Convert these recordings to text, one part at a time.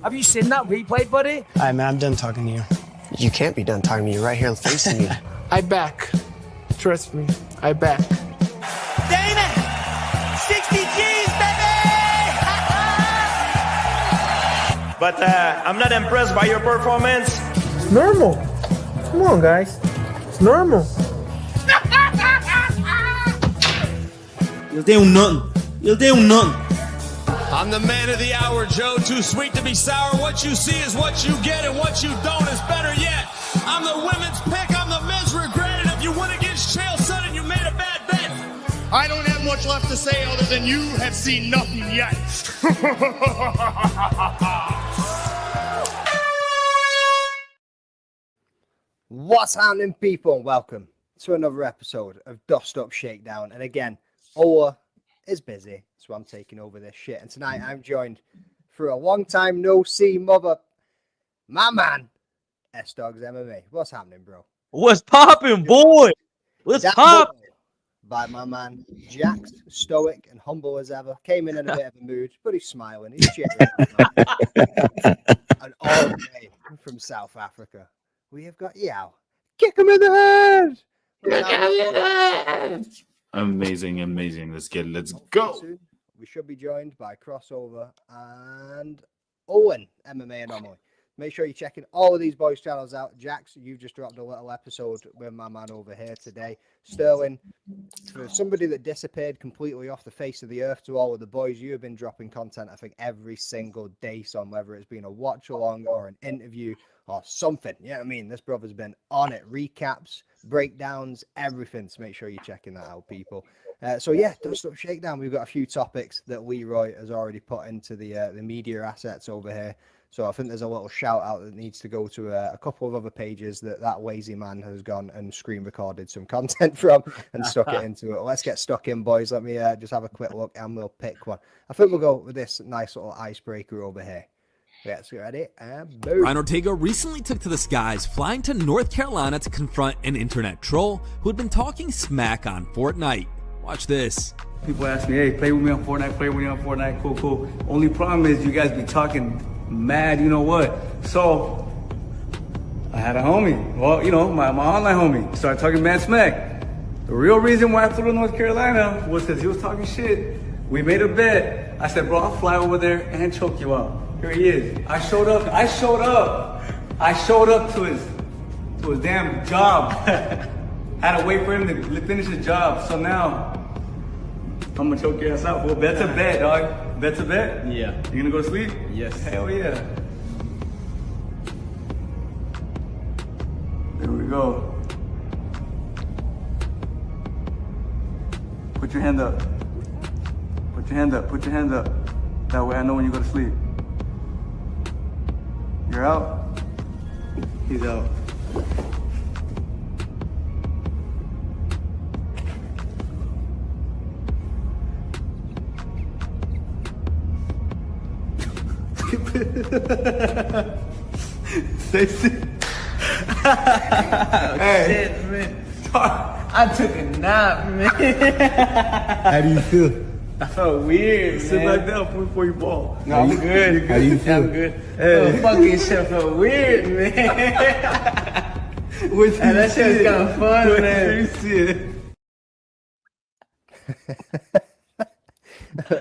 Have you seen that replay, buddy? All right, man, I'm done talking to you. You can't be done talking to me right here facing me. I back. Trust me, I back. Damon! 60 G's, baby! But I'm not impressed by your performance. It's normal. Come on, guys. It's normal. You'll do nothing. You'll do nothing. I'm the man of the hour, Joe. Too sweet to be sour. What you see is what you get, and what you don't is better yet. I'm the women's pick. I'm the men's regret. And if you win against Chael Sonnen, you made a bad bet. I don't have much left to say other than you have seen nothing yet. What's happening, people? Welcome to another episode of Dust Up Shakedown. And again, Ola is busy, so I'm taking over this shit. And tonight I'm joined through a long time no see mother, my man, S-Dogs MMA. What's happening, bro? What's popping, boy? What's popping? By my man, Jax, stoic and humble as ever. Came in a bit of a mood, but he's smiling. He's cheering. And all the way from South Africa, we have got Yao. Kick him in the head! Amazing. Let's go. We should be joined by Crossover and Owen, MMA Anomaly. Make sure you're checking all of these boys' channels out. Jax, you've just dropped a little episode with my man over here today. Sterling, for somebody that disappeared completely off the face of the earth to all of the boys, you have been dropping content, I think, every single day, son, whether it's been a watch-along or an interview or something. You know what I mean? This brother's been on it. Recaps, breakdowns, everything. So make sure you're checking that out, people. So yeah, Dust Up Shakedown. We've got a few topics that Leroy has already put into the media assets over here. So I think there's a little shout out that needs to go to a couple of other pages that lazy man has gone and screen recorded some content from and stuck it into it. Let's get stuck in, boys. Let me just have a quick look and we'll pick one. I think we'll go with this nice little icebreaker over here. Let's get ready and boom. Ortega recently took to the skies, flying to North Carolina to confront an internet troll who had been talking smack on Fortnite. Watch this. People ask me, hey, play with me on Fortnite, cool. Only problem is you guys be talking mad, you know what? So I had a homie, well, you know, my online homie, started talking mad smack. The real reason why I flew to North Carolina was because he was talking shit. We made a bet. I said, bro, I'll fly over there and choke you out. Here he is. I showed up to his damn job. Had to wait for him to finish his job. So now I'm gonna choke your ass out. Well, bet's a bet, dog. Bet's a bet? Yeah. You gonna go to sleep? Yes. Hell yeah. There we go. Put your hand up. Put your hand up. That way I know when you go to sleep. You're out? He's out. Stacy. Shit, man. I took a nap, man. How do you feel? I felt weird, Sit back down before you ball. No, I'm good. How do you feel? I'm good. Hey. Fucking shit felt weird, man. And that shit was kind of fun, man.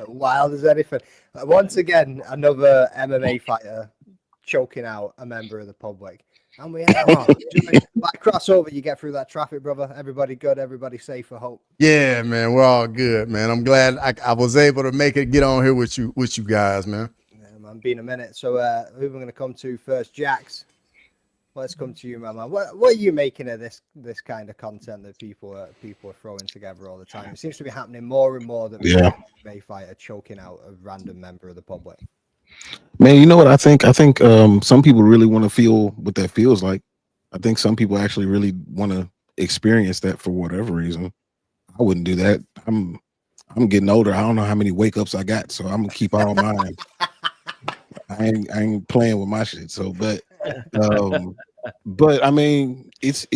Wild as anything. Once again, another MMA fighter choking out a member of the public. And we have like crossover, you get through that traffic, brother. Everybody good, everybody safe, I hope. Yeah, man, we're all good, man. I'm glad I was able to make it get on here with you guys, man. Yeah, man, been a minute. So who we're gonna come to first? Jax. Let's come to you, my man. What are you making of this kind of content that people are throwing together all the time? It seems to be happening more and more that MMA fighter choking out a random member of the public. Man, you know what I think? I think some people really want to feel what that feels like. I think some people actually really want to experience that for whatever reason. I wouldn't do that. I'm getting older. I don't know how many wake ups I got, so I'm gonna keep all mine. I ain't playing with my shit. So, but I mean, it's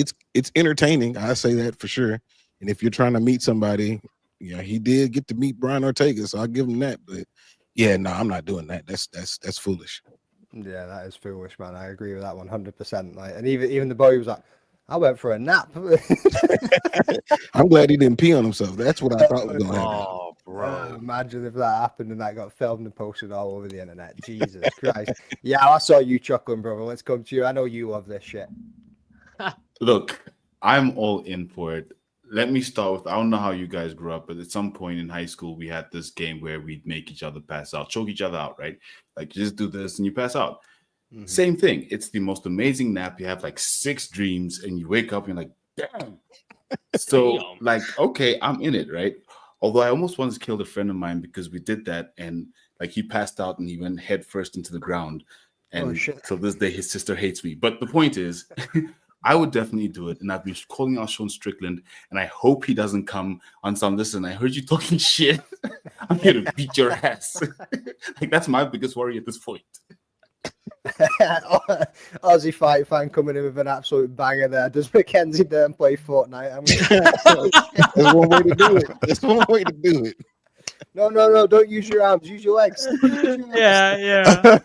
entertaining. I say that for sure. And if you're trying to meet somebody, yeah, he did get to meet Brian Ortega, so I'll give him that. But yeah, no, I'm not doing that. That's foolish. Yeah, that is foolish, man. I agree with that 100%. Like, and even the boy was like, I went for a nap. I'm glad he didn't pee on himself. That's what I thought was going to happen. Oh, bro. Imagine if that happened and that got filmed and posted all over the internet. Jesus Christ. Yeah, I saw you chuckling, brother. Let's come to you. I know you love this shit. Look, I'm all in for it. Let me start with, I don't know how you guys grew up, but at some point in high school, we had this game where we'd make each other pass out, choke each other out, right? Like, you just do this and you pass out. Mm-hmm. Same thing. It's the most amazing nap. You have like 6 dreams and you wake up and you're like, damn. So, like, okay, I'm in it, right? Although I almost once killed a friend of mine because we did that and like he passed out and he went head first into the ground. And till this day, his sister hates me. But the point is, I would definitely do it. And I've been calling out Sean Strickland and I hope he doesn't come on some, listen, I heard you talking shit. I'm here to beat your ass. Like, that's my biggest worry at this point. Aussie fight fan coming in with an absolute banger there. Does Mackenzie Dern play Fortnite? There's one way to do it. There's one way to do it. No, don't use your arms, use your legs. Yeah.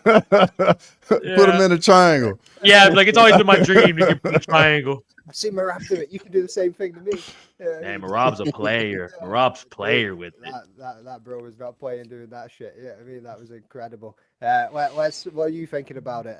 Put them in a triangle. Yeah, like it's always been my dream to get put in a triangle. I've seen Marab do it. You can do the same thing to me. Man, Marab's a player. Marab's player with it. That bro was not playing doing that shit. Yeah, I mean, that was incredible. What are you thinking about it,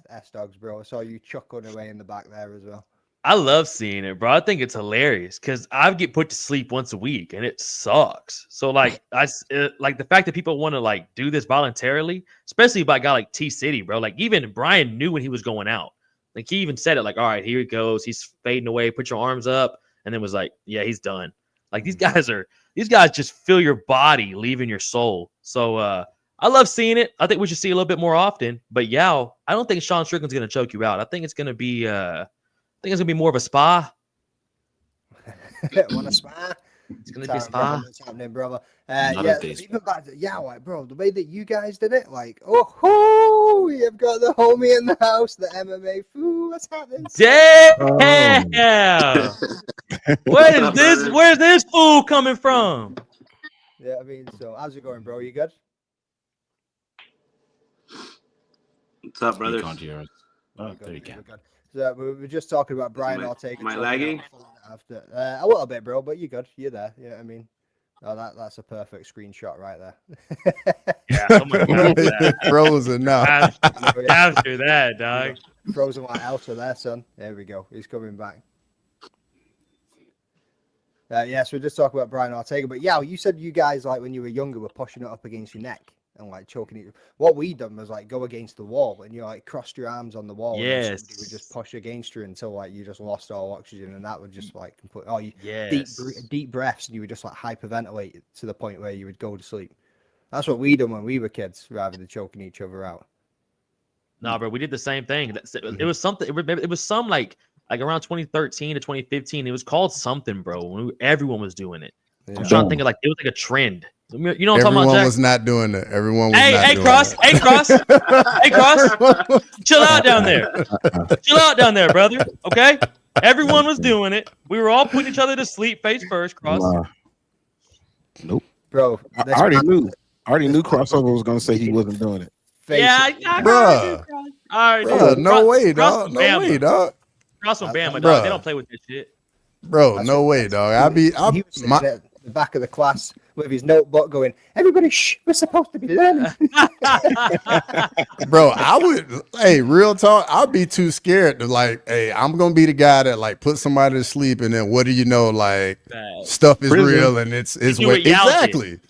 S-Dogs, bro? I saw you chuckling away in the back there as well. I love seeing it, bro. I think it's hilarious because I get put to sleep once a week and it sucks. So like like the fact that people want to like do this voluntarily, especially by a guy like T City, bro. Like even Brian knew when he was going out. Like he even said it, like, all right, here he goes. He's fading away. Put your arms up, and then was like, yeah, he's done. Like these guys just feel your body leaving your soul. So I love seeing it. I think we should see it a little bit more often. But yeah, I don't think Sean Strickland's gonna choke you out. I think it's gonna be more of a spa. Want a spa? It's gonna be a spa. What's happening, brother? Even back to, like, bro, the way that you guys did it, like, oh, you've got the homie in the house, the MMA fool. What's happening? Damn! Where's this fool coming from? Yeah, I mean, so how's it going, bro? You good? What's up, brothers? Oh, there you go. So we were just talking about Brian Ortega. Am I lagging? After a little bit, bro, but you're good. You're there. Yeah, I mean, that's a perfect screenshot right there. Yeah, frozen now. After that, dog. Frozen like Elsa there, son. There we go. He's coming back. So we're just talking about Brian Ortega, but yeah, you said you guys, like, when you were younger, were pushing it up against your neck and like choking it. What we done was like go against the wall and you like crossed your arms on the wall. Yes. And somebody would just push against you until like you just lost all oxygen, and that would just like deep breaths, and you would just like hyperventilate to the point where you would go to sleep. That's what we done when we were kids, rather than choking each other out. No, bro, we did the same thing. It was something. It was some like around 2013 to 2015. It was called something, bro. When everyone was doing it. Yeah. I'm trying to think of like it was like a trend. You know what I'm talking about? Everyone was not doing it. Everyone was not doing it. Hey, Cross. Chill out down there. Chill out down there, brother. Okay? Everyone was doing it. We were all putting each other to sleep face first, Cross. Nope. Bro, I already knew. Crossover was going to say he wasn't doing it. Bruh. No way, dog. No way, dog. Cross from Bama, dog. They don't play with this shit. Bro, no way, dog. He was sitting at the back of the class with his notebook going, everybody, shh, we're supposed to be learning. Bro, real talk, I'd be too scared to like, hey, I'm going to be the guy that like put somebody to sleep and then what do you know, like stuff is real and it's exactly.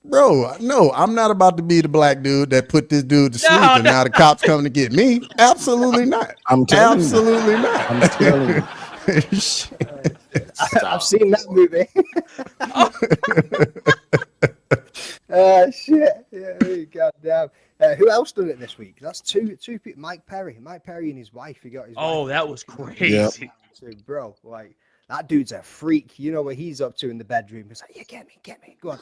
Bro, no, I'm not about to be the black dude that put this dude to sleep and now the cops coming to get me. Absolutely not. I'm telling Absolutely you. not. I'm telling you. I've seen that movie. Shit. Yeah, goddamn. Who else done it this week? That's two people. Mike Perry and his wife. He got his wife. That was crazy. Yep. So, bro, like, that dude's a freak. You know what he's up to in the bedroom. He's like, yeah, get me. Go on.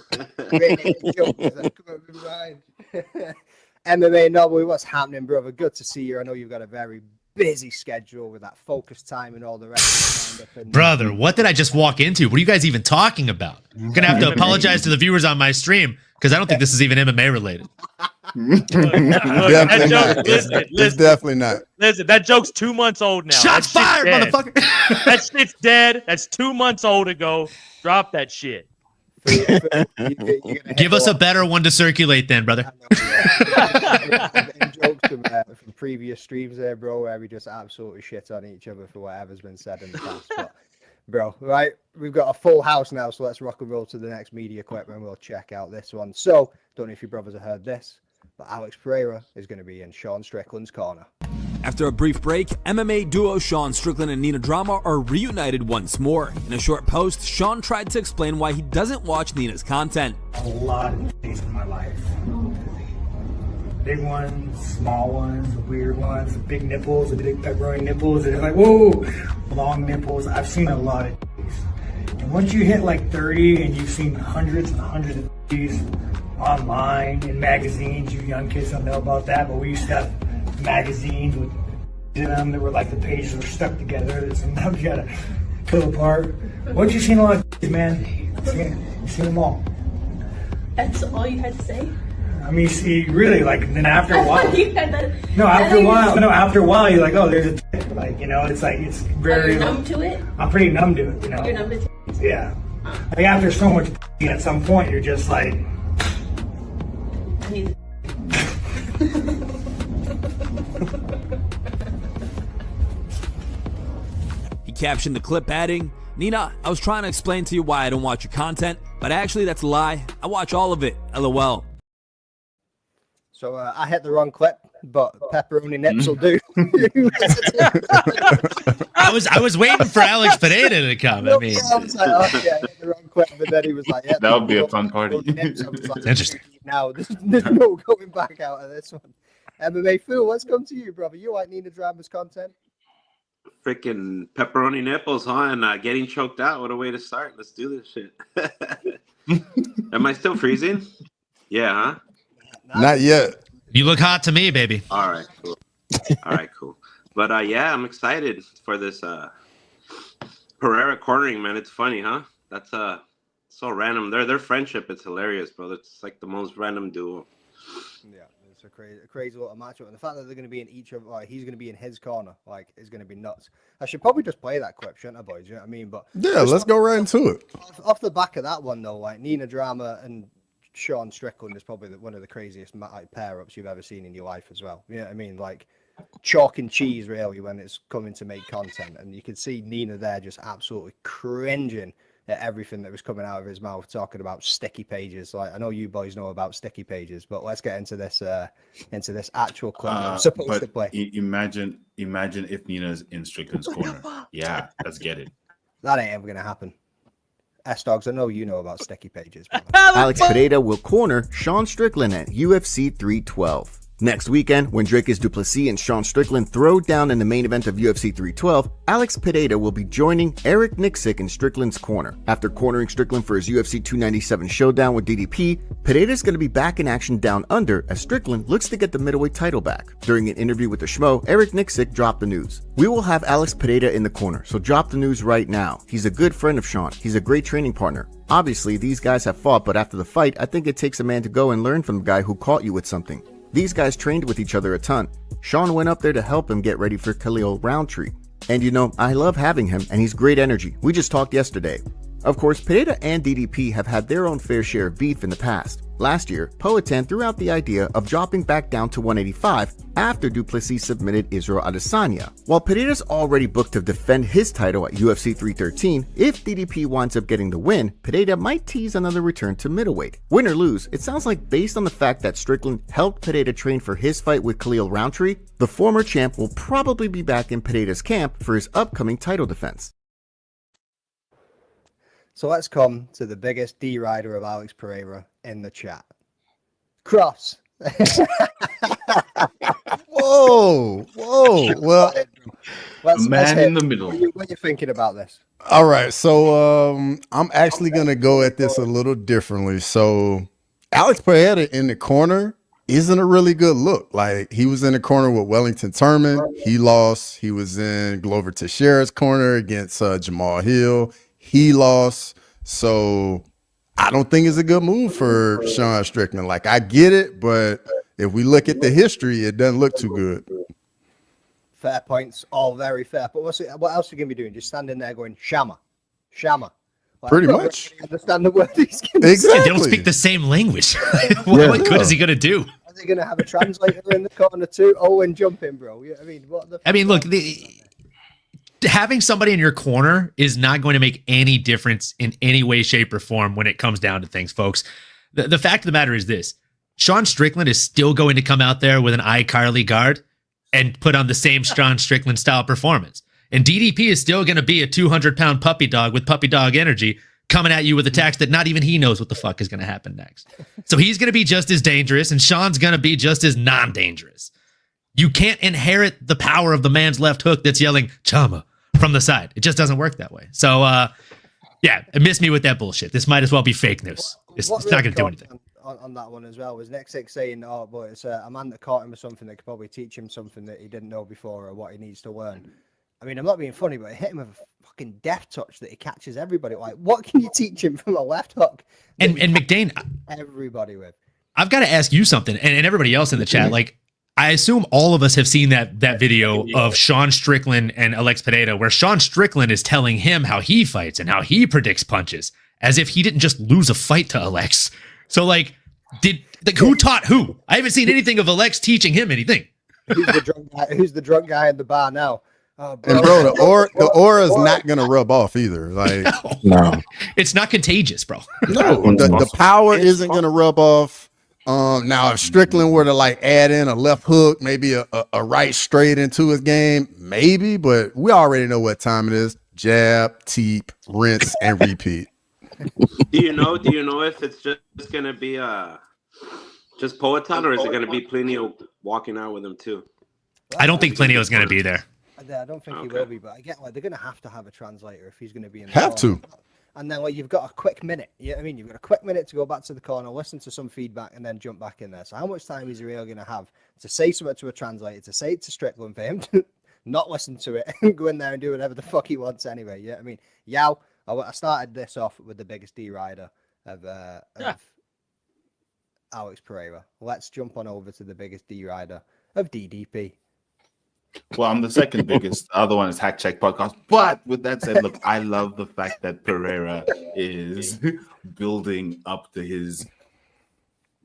MMA Noble, what's happening, brother? Good to see you. I know you've got a very busy schedule with that focus time and all the rest of it. Brother, what did I just walk into? What are you guys even talking about? I'm going to have to apologize to the viewers on my stream because I don't think this is even MMA related. Definitely not. It's definitely not. Listen, that joke's 2 months old now. Shots fired, motherfucker. That shit's dead. That's 2 months old ago. Drop that shit. Give us a better one to circulate then, brother. Jokes from previous streams there, bro, where we just absolutely shit on each other for whatever's been said in the past. But, bro, right, we've got a full house now, so let's rock and roll to the next media clip and we'll check out this one. So, don't know if your brothers have heard this, but Alex Pereira is going to be in Sean Strickland's corner. After a brief break, MMA duo Sean Strickland and Nina Drama are reunited once more. In a short post, Sean tried to explain why he doesn't watch Nina's content. A lot of things in my life. Big ones, small ones, weird ones, big nipples, big pepperoni nipples, and it's like, whoa, long nipples. I've seen a lot of these. And once you hit like 30 and you've seen hundreds and hundreds of these online, in magazines, you young kids don't know about that, but we used to have magazines with them that were like the pages were stuck together that sometimes you gotta pull apart. Once you've seen a lot of these, man, you've seen them all. That's all you had to say? I mean, see, really, like, then after a while. After a while, you're like, oh, there's a tip. Like, you know, it's like, it's very. Are you numb to it? I'm pretty numb to it, you know. You're numb to it? Yeah. Like, after so much, at some point, you're just like. I need He captioned the clip adding, "Nina, I was trying to explain to you why I don't watch your content, but actually that's a lie. I watch all of it. LOL." So I hit the wrong clip, but pepperoni nips will do. I was waiting for Alex Pereira to come. I mean, I was like, oh, yeah, I hit the wrong clip, but then he was like, yeah, that would be a fun party. Like, interesting. Now there's no going back out of this one. MMA Fool, let's come to you, brother. You like Nina Drama's content? Freaking pepperoni nipples, huh? And getting choked out. What a way to start. Let's do this shit. Am I still freezing? Yeah, huh? Not yet. You look hot to me, baby. All right, cool. All right, cool. But yeah, I'm excited for this Pereira cornering, man. It's funny, huh? That's so random. Their friendship, it's hilarious, bro. It's like the most random duo. Yeah, it's a crazy little matchup, and the fact that they're going to be in each of, like, he's going to be in his corner, like, is going to be nuts. I should probably just play that clip, shouldn't I, boys? You know what I mean? But yeah, let's go right into it. Off the back of that one, though, like Nina Drama and Sean Strickland is probably one of the craziest pair-ups you've ever seen in your life as well. You know what I mean? Like chalk and cheese, really, when it's coming to make content. And you could see Nina there just absolutely cringing at everything that was coming out of his mouth, talking about sticky pages. Like, I know you boys know about sticky pages, but let's get into this actual clip I'm supposed to play. Imagine if Nina's in Strickland's corner. Yeah, let's get it. That ain't ever gonna happen. S-Dogs, I know you know about sticky pages. Alex Pereira will corner Sean Strickland at UFC 312. Next weekend, when Drakus du Plessis and Sean Strickland throw down in the main event of UFC 312, Alex Pereira will be joining Eric Nixick in Strickland's corner. After cornering Strickland for his UFC 297 showdown with DDP, Pereira's going to be back in action down under as Strickland looks to get the middleweight title back. During an interview with the Schmo, Eric Nixick dropped the news. "We will have Alex Pereira in the corner, so drop the news right now. He's a good friend of Sean. He's a great training partner. Obviously, these guys have fought, but after the fight, I think it takes a man to go and learn from the guy who caught you with something. These guys trained with each other a ton. Sean went up there to help him get ready for Khalil Roundtree. And you know, I love having him, and he's great energy. We just talked yesterday." Of course, Pereira and DDP have had their own fair share of beef in the past. Last year, Poatan threw out the idea of dropping back down to 185 after du Plessis submitted Israel Adesanya. While Pereira's already booked to defend his title at UFC 313, if DDP winds up getting the win, Pereira might tease another return to middleweight. Win or lose, it sounds like based on the fact that Strickland helped Pereira train for his fight with Khalil Roundtree, the former champ will probably be back in Pereira's camp for his upcoming title defense. So let's come to the biggest D-rider of Alex Pereira in the chat. Cross. Whoa. Well, man in the middle. What are you thinking about this? All right. So I'm actually going to go at this a little differently. So Alex Pereira in the corner isn't a really good look. Like, he was in the corner with Wellington Turman. He lost. He was in Glover Teixeira's corner against Jamal Hill. He lost. So I don't think it's a good move for Sean Strickland. Like, I get it, but if we look at the history, it doesn't look too good. Fair points, all very fair. But what else are you going to be doing? Just standing there going, Shama. Like, pretty much. Understand the word he's going to say. They don't speak the same language. What good is he going to do? Are they going to have a translator in the corner too? Owen jumping, bro. I mean, what the? I mean, look, having somebody in your corner is not going to make any difference in any way, shape, or form when it comes down to things, folks. The fact of the matter is this: Sean Strickland is still going to come out there with an iCarly guard and put on the same Sean Strickland style performance. And DDP is still going to be a 200-pound puppy dog with puppy dog energy coming at you with attacks that not even he knows what the fuck is going to happen next. So he's going to be just as dangerous, and Sean's going to be just as non-dangerous. You can't inherit the power of the man's left hook that's yelling Chama from the side. It just doesn't work that way. So, yeah, miss me with that bullshit. This might as well be fake news. It's not going to do anything. On that one as well was Next Six saying, "Oh, but it's a man that caught him with something that could probably teach him something that he didn't know before or what he needs to learn." I mean, I'm not being funny, but it hit him with a fucking death touch that he catches everybody. Like, what can you teach him from a left hook? And McDane, everybody with. I've got to ask you something, and everybody else in the chat. Like, I assume all of us have seen that video of Sean Strickland and Alex Pereira, where Sean Strickland is telling him how he fights and how he predicts punches, as if he didn't just lose a fight to Alex. So, like, who taught who? I haven't seen anything of Alex teaching him anything. Who's the drunk guy at the bar now? And bro, the aura is not gonna rub off either. Like, no, it's not contagious, bro. No, the power isn't gonna rub off. Now if Strickland were to like add in a left hook, maybe a right straight into his game, maybe. But we already know what time it is: jab, teep, rinse, and repeat. Do you know if it's just gonna be just Poetan, or is it gonna be Plinio walking out with him too? I don't think Plinio is gonna be there. I don't think he will be, but I get like they're going to have a translator if he's going to be in the corner. To. And then like you've got a quick minute. Yeah, I mean you've got a quick minute to go back to the corner, listen to some feedback, and then jump back in there. So how much time is he really going to have to say something to a translator, to say it to Strickland for him to not listen to it and go in there and do whatever the fuck he wants anyway? Yeah, I mean, I started this off with the biggest D rider of Alex Pereira. Let's jump on over to the biggest D rider of DDP. Well, I'm the second biggest. The other one is Hack Check Podcast. But with that said, look, I love the fact that Pereira is building up to his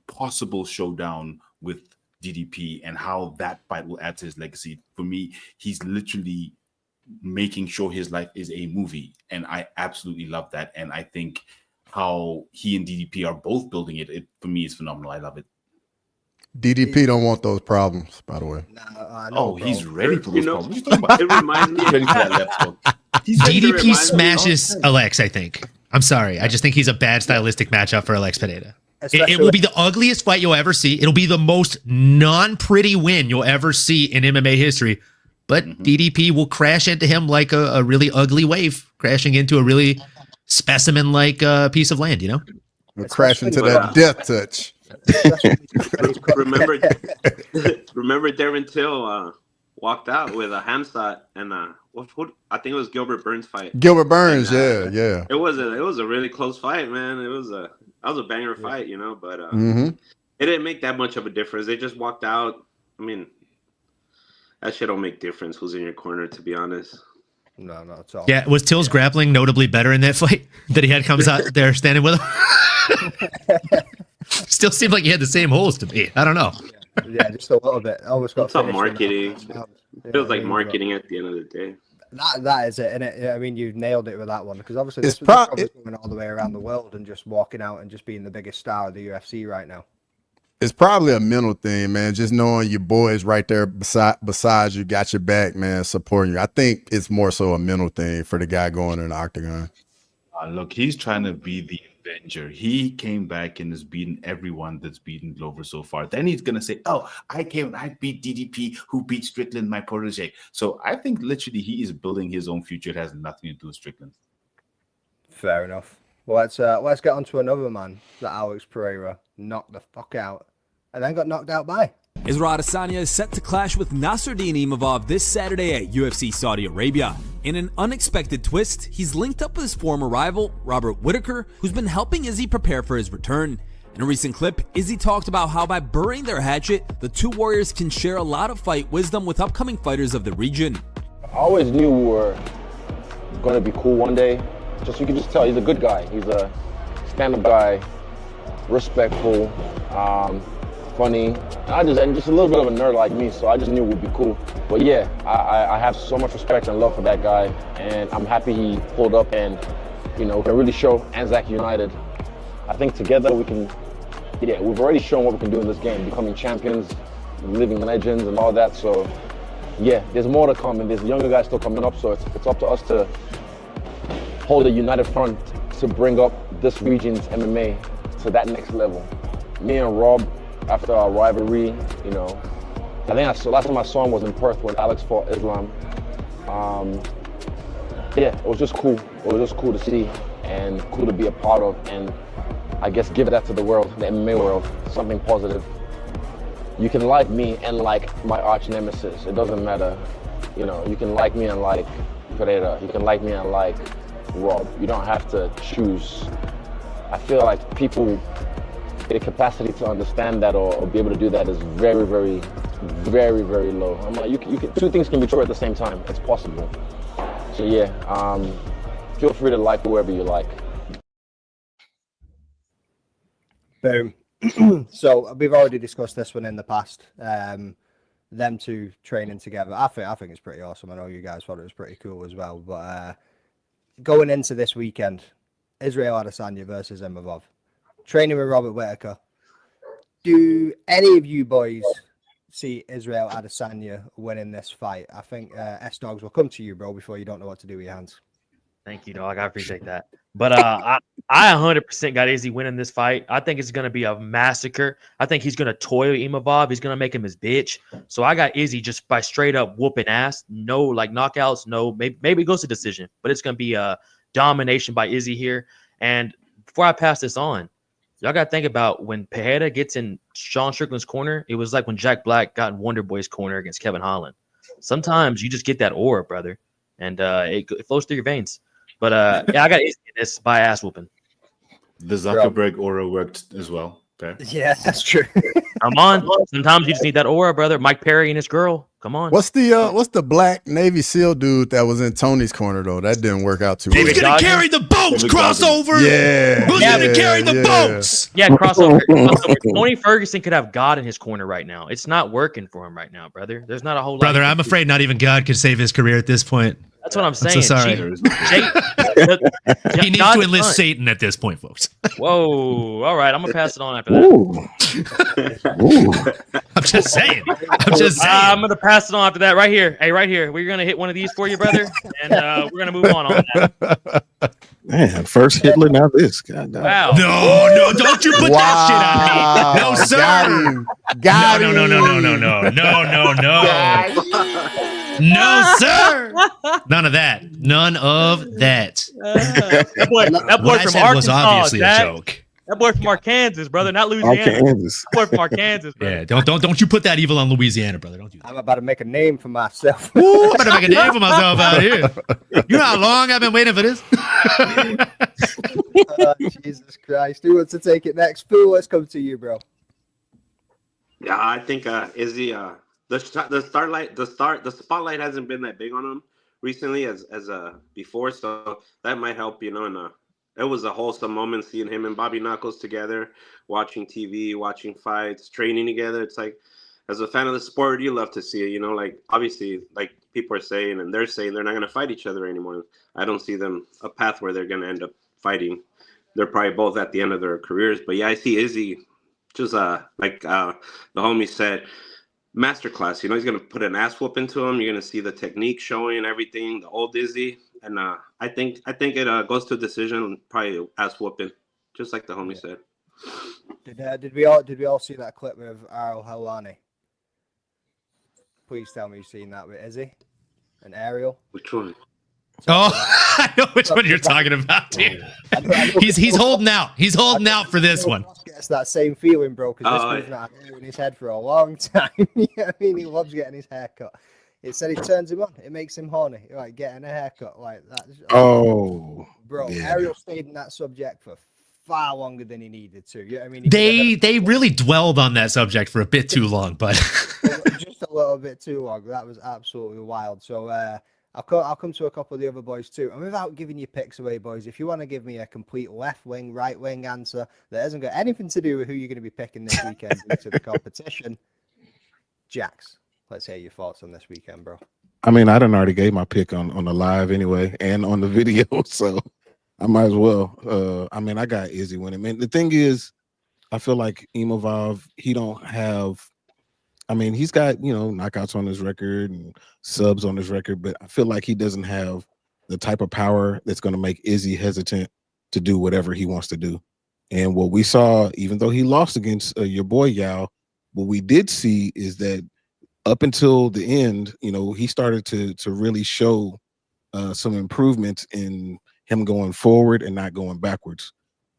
possible showdown with DDP and how that fight will add to his legacy. For me, he's literally making sure his life is a movie. And I absolutely love that. And I think how he and DDP are both building it for me is phenomenal. I love it. DDP don't want those problems, by the way. He's ready for those problems. It reminds me. Ready for that left hook. DDP smashes Alex, I think. I'm sorry. I just think he's a bad stylistic matchup for Alex Pereira. It will be the ugliest fight you'll ever see. It'll be the most non-pretty win you'll ever see in MMA history. But DDP will crash into him like a really ugly wave, crashing into a really specimen-like piece of land, you know? We'll crash into that death touch. remember Darren Till walked out with a hamsat and I think it was Gilbert Burns' fight. Gilbert Burns, yeah. It was a really close fight, man. That was a banger fight, you know. But it didn't make that much of a difference. They just walked out. I mean, that shit don't make difference who's in your corner, to be honest. No, not at all. Yeah, was Till's grappling notably better in that fight that he had comes out there standing with him? Still seemed like he had the same holes to me. I don't know. Yeah, just a little bit. Almost got it's all marketing. It feels like marketing at the end of the day. That is it, innit? I mean, you nailed it with that one because obviously this was probably going all the way around the world and just walking out and just being the biggest star of the UFC right now. It's probably a mental thing, man. Just knowing your boys right there beside you, got your back, man, supporting you. I think it's more so a mental thing for the guy going in the octagon. Look, he's trying to be the Avenger. He came back and has beaten everyone that's beaten Glover so far. Then he's going to say, I beat DDP, who beat Strickland, my protege. So I think literally he is building his own future. It has nothing to do with Strickland. Fair enough. Well, let's get on to another man that Alex Pereira knocked the fuck out and then got knocked out by. Israel Adesanya is set to clash with Nasruddin Imavov this Saturday at UFC Saudi Arabia. In an unexpected twist, he's linked up with his former rival, Robert Whittaker, who's been helping Izzy prepare for his return. In a recent clip, Izzy talked about how by burying their hatchet, the two warriors can share a lot of fight wisdom with upcoming fighters of the region. I always knew we were going to be cool one day. You can just tell he's a good guy. He's a stand-up guy, respectful, funny, and just a little bit of a nerd like me, so I just knew it would be cool. But yeah, I have so much respect and love for that guy, and I'm happy he pulled up and, can really show Anzac United. I think together we've already shown what we can do in this game, becoming champions, living legends and all that, so yeah, there's more to come, and there's younger guys still coming up, so it's up to us to hold a united front to bring up this region's MMA to that next level. Me and Rob, after our rivalry, I think last time I saw him was in Perth when Alex fought Islam. Yeah, it was just cool. It was just cool to see and cool to be a part of, and I guess give that to the world, the MMA world, something positive. You can like me and like my arch nemesis. It doesn't matter. You can like me and like Pereira. You can like me and like Rob. You don't have to choose. I feel like people, the capacity to understand that or be able to do that is very, very, very, very low. I'm like, two things can be true at the same time. It's possible. So yeah, feel free to like whoever you like. Boom. So we've already discussed this one in the past. Them two training together. I think it's pretty awesome. I know you guys thought it was pretty cool as well. But going into this weekend, Israel Adesanya versus Nurmagomedov, training with Robert Whittaker. Do any of you boys see Israel Adesanya winning this fight? I think S-Dogs will come to you, bro, before you don't know what to do with your hands. Thank you, dog. I appreciate that. But I 100% got Izzy winning this fight. I think it's going to be a massacre. I think he's going to toil Imavov. He's going to make him his bitch. So I got Izzy just by straight up whooping ass. No knockouts. No, maybe it goes to decision. But it's going to be a domination by Izzy here. And before I pass this on, y'all got to think about when Pereira gets in Sean Strickland's corner, it was like when Jack Black got in Wonder Boy's corner against Kevin Holland. Sometimes you just get that aura, brother, and it flows through your veins. But yeah, I got Izzy in this by ass whooping. The Zuckerberg aura worked as well. Okay. Yeah, that's true. Come on. Sometimes you just need that aura, brother. Mike Perry and his girl. Come on. What's the black Navy SEAL dude that was in Tony's corner though? That didn't work out too well. Who's gonna carry the boats? Crossover. Yeah. Who's gonna carry the boats? Yeah, crossover. Tony Ferguson could have God in his corner right now. It's not working for him right now, brother. There's not a whole lot. Brother, I'm afraid not even God could save his career at this point. That's what I'm saying. I'm so sorry. He needs God to enlist Satan at this point, folks. Whoa. All right. I'm going to pass it on after that. I'm just saying. I'm going to pass it on after that right here. Hey, right here. We're going to hit one of these for you, brother. And we're going to move on that. Man, first Hitler, now this. God damn. Wow. No, don't you put that shit on me. No, sir. Got him. No. No, sir. None of that. None of that. That boy What I from said Arkansas was obviously Jack. a joke. That boy from Arkansas, brother, not Louisiana. That boy from Arkansas, brother. Yeah, don't you put that evil on Louisiana, brother. Don't do that. I'm about to make a name for myself. Ooh, I'm about to make a name for myself out here. You know how long I've been waiting for this? Jesus Christ. Who wants to take it next? Phil, let's come to you, bro. Yeah, I think Izzy, the spotlight hasn't been that big on him recently as before, so that might help, and it was a wholesome moment seeing him and Bobby Knuckles together, watching TV, watching fights, training together. It's like, as a fan of the sport, you love to see it, like obviously, like people are saying, and they're saying they're not going to fight each other anymore. I don't see them a path where they're going to end up fighting. They're probably both at the end of their careers, but yeah, I see Izzy just like the homie said, masterclass. He's going to put an ass whoop into him. You're going to see the technique showing, everything, the old Izzy. And I think it goes to a decision, probably ass whooping, just like the homie said. Did we all see that clip with Ariel Helwani? Please tell me you've seen that with Izzy and Ariel. Which one? Oh, I know which one you're talking about, dude. He's holding out. He's holding out for this one. Gets that same feeling, bro, because this dude's not had hair in his head for a long time. You know what I mean? He loves getting his hair cut. It said it turns him on. It makes him horny. Like getting a haircut like that. Oh, bro, yeah. Ariel stayed in that subject for far longer than he needed to. Yeah, I mean, They really dwelled on that subject for a bit too long, but just a little bit too long. That was absolutely wild. So I'll come to a couple of the other boys too. And without giving your picks away, boys, if you want to give me a complete left wing, right wing answer that hasn't got anything to do with who you're going to be picking this weekend into the competition, Jax, let's hear your thoughts on this weekend, bro. I mean, I done already gave my pick on the live anyway and on the video, so I might as well. I mean, I got Izzy winning. Man, the thing is, I feel like Imavov, he don't have. I mean, he's got, knockouts on his record and subs on his record, but I feel like he doesn't have the type of power that's going to make Izzy hesitant to do whatever he wants to do. And what we saw, even though he lost against your boy Yao, what we did see is that up until the end, he started to really show some improvements in him going forward and not going backwards.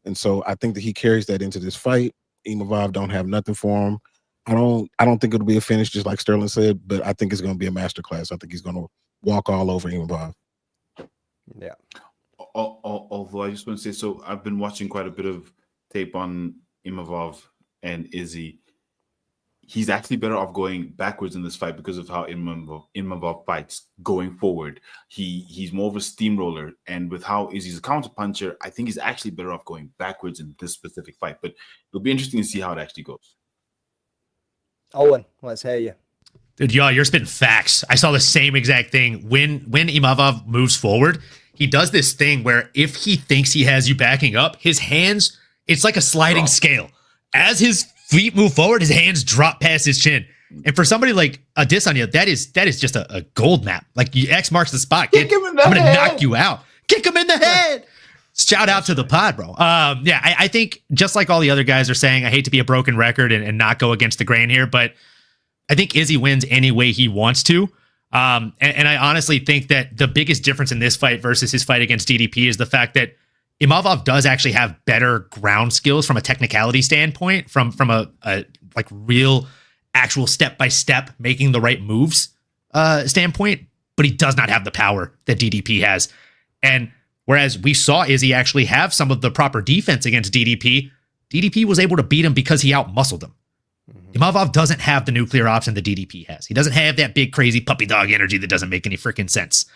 And so I think that he carries that into this fight. Imavov don't have nothing for him. I don't think it'll be a finish, just like Sterling said, but I think it's going to be a masterclass. I think he's going to walk all over Imavov. Yeah. Although I just want to say, so I've been watching quite a bit of tape on Imavov and Izzy. He's actually better off going backwards in this fight because of how Imavov fights going forward. He's more of a steamroller, and with how Izzy's a counterpuncher, I think he's actually better off going backwards in this specific fight. But it'll be interesting to see how it actually goes. Owen, let's hear you. Dude, you're spitting facts. I saw the same exact thing. When Imavov moves forward, he does this thing where if he thinks he has you backing up, his hands, it's like a sliding scale. As his feet move forward, his hands drop past his chin. And for somebody like Adesanya, that is just a gold map. Like X marks the spot. Kid. I'm going to knock you out. Kick him in the head. Shout out to the pod, bro. I think just like all the other guys are saying, I hate to be a broken record and not go against the grain here, but I think Izzy wins any way he wants to. And I honestly think that the biggest difference in this fight versus his fight against DDP is the fact that Imavov does actually have better ground skills from a technicality standpoint, from a like real actual step-by-step making the right moves standpoint, but he does not have the power that DDP has. And whereas we saw Izzy actually have some of the proper defense against DDP, DDP was able to beat him because he out-muscled him. Imavov doesn't have the nuclear option that DDP has. He doesn't have that big, crazy puppy dog energy that doesn't make any freaking sense.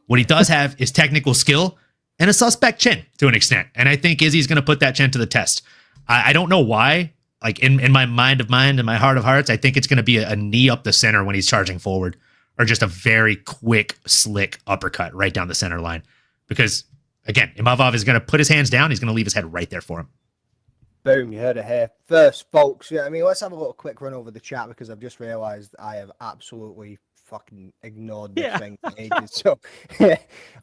What he does have is technical skill and a suspect chin to an extent. And I think Izzy's going to put that chin to the test. I don't know why. Like in my mind and my heart of hearts, I think it's going to be a knee up the center when he's charging forward, or just a very quick, slick uppercut right down the center line. Because again, Imavov is going to put his hands down. He's going to leave his head right there for him. Boom, you heard it here first, folks. Yeah, I mean, let's have a little quick run over the chat because I've just realized I have absolutely fucking ignored this thing for ages. So,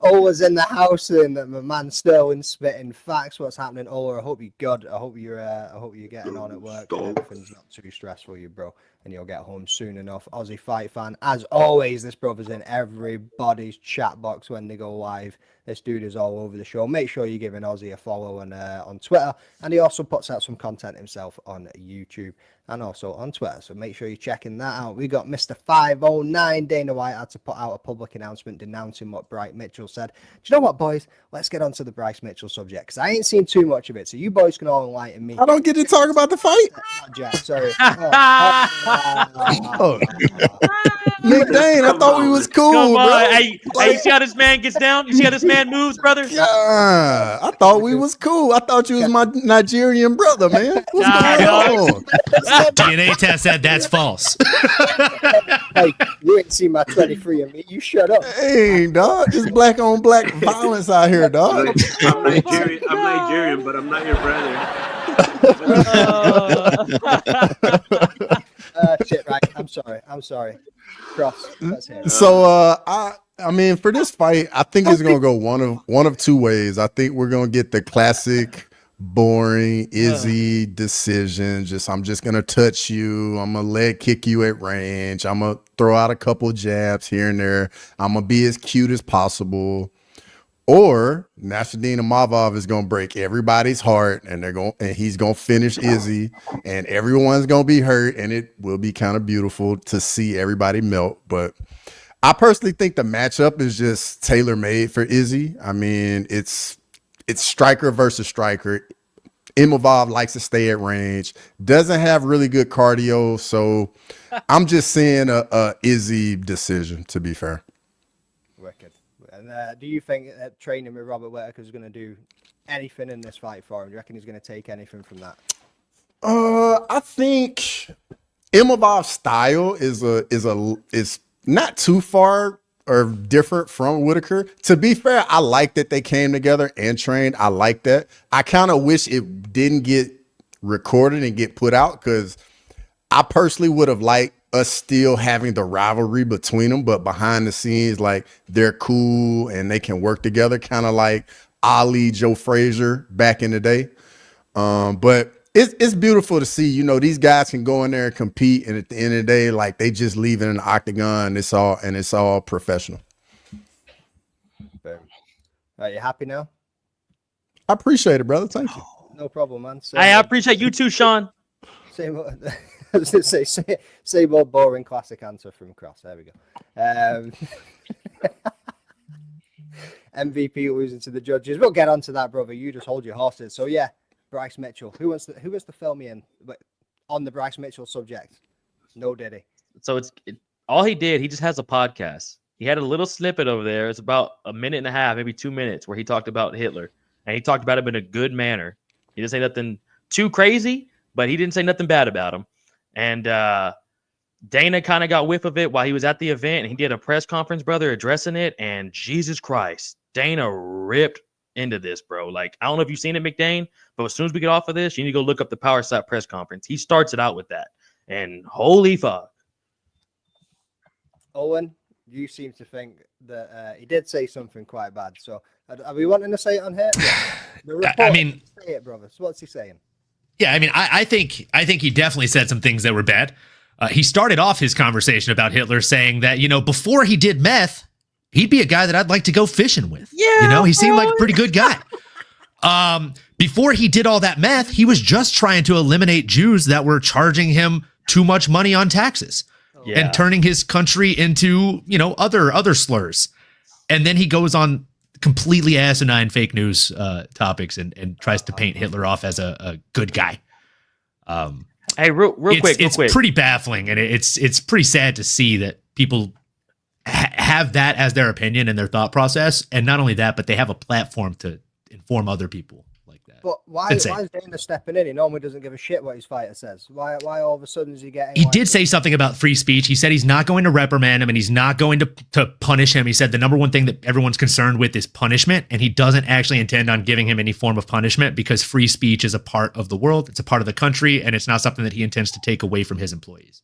Ola's in the house and my man Sterling spitting facts. What's happening, Ola? I hope you're good. I hope you're getting on at work. And everything's not too stressful, you bro, and you'll get home soon enough. Aussie Fight Fan, as always, this brother's in everybody's chat box when they go live. This dude is all over the show. Make sure you're giving Aussie a follow on Twitter. And he also puts out some content himself on YouTube and also on Twitter. So make sure you're checking that out. We got Mr. 509. Dana White had to put out a public announcement denouncing what Bryce Mitchell said. Do you know what, boys? Let's get on to the Bryce Mitchell subject because I ain't seen too much of it. So you boys can all enlighten me. I don't get to talk about the fight. Not Jack, sorry. Nick Dane, I thought we was cool, Come on. bro. Hey, you see how this man gets down? You see how this man moves, brother? Yeah, I thought we was cool. I thought you was my Nigerian brother, man. What's going on? DNA test said that's false. Hey, you ain't seen my 23 of me. You shut up. Hey, dog. It's black on black violence out here, dog. I'm Nigerian, but I'm not your brother. Shit, right. I'm sorry. Cross. Let's hear it. So I mean, for this fight, I think it's gonna go one of two ways. I think we're gonna get the classic boring Izzy decision. I'm just gonna touch you. I'm gonna leg kick you at range. I'm gonna throw out a couple jabs here and there. I'm gonna be as cute as possible. Or Nasruddin Imavov is gonna break everybody's heart, and he's gonna finish Izzy, and everyone's gonna be hurt, and it will be kind of beautiful to see everybody melt. But I personally think the matchup is just tailor-made for Izzy. I mean, it's striker versus striker. Imavov likes to stay at range, doesn't have really good cardio. So I'm just seeing a Izzy decision, to be fair. Wicked. And do you think that training with Robert Whittaker is going to do anything in this fight for him? Do you reckon he's going to take anything from that? I think Imavov's style is not too far or different from Whittaker. To be fair, I like that they came together and trained. I like that. I kind of wish it didn't get recorded and get put out, because I personally would have liked us still having the rivalry between them, but behind the scenes, like, they're cool and they can work together, kind of like Ali, Joe Frazier back in the day. But it's beautiful to see, these guys can go in there and compete, and at the end of the day, like, they just leave it in the octagon. It's all professional. Boom. Are you happy now? I appreciate it, brother. Thank you. No problem, man. I appreciate you too, Sean. Same old boring classic answer from Cross. There we go. MVP losing to the judges. We'll get onto that, brother. You just hold your horses. So yeah, Bryce Mitchell. Who wants to fill me in on the Bryce Mitchell subject? No Diddy. So all he did. He just has a podcast. He had a little snippet over there. It's about a minute and a half, maybe 2 minutes, where he talked about Hitler, and he talked about him in a good manner. He didn't say nothing too crazy, but he didn't say nothing bad about him. And Dana kind of got whiff of it while he was at the event, and he did a press conference, brother, addressing it. And Jesus Christ, Dana ripped into this, bro. Like, I don't know if you've seen it, McDane, but as soon as we get off of this, you need to go look up the Power Slap press conference. He starts it out with that. And holy fuck. Owen, you seem to think that he did say something quite bad. So are we wanting to say it on here? Yeah. I mean, say it, brother. So what's he saying? Yeah, I mean, I think he definitely said some things that were bad. He started off his conversation about Hitler saying that, before he did meth, he'd be a guy that I'd like to go fishing with. Yeah, he seemed like a pretty good guy. Before he did all that meth, he was just trying to eliminate Jews that were charging him too much money on taxes and turning his country into, other slurs. And then he goes on completely asinine fake news topics and tries to paint Hitler off as a good guy. Hey, real quick. It's pretty baffling, and it's pretty sad to see that people have that as their opinion and their thought process. And not only that, but they have a platform to inform other people like that. But why is Dana stepping in? He normally doesn't give a shit what his fighter says. Why all of a sudden is he getting... He did say something about free speech. He said he's not going to reprimand him and he's not going to punish him. He said the number one thing that everyone's concerned with is punishment, and he doesn't actually intend on giving him any form of punishment because free speech is a part of the world. It's a part of the country, and it's not something that he intends to take away from his employees.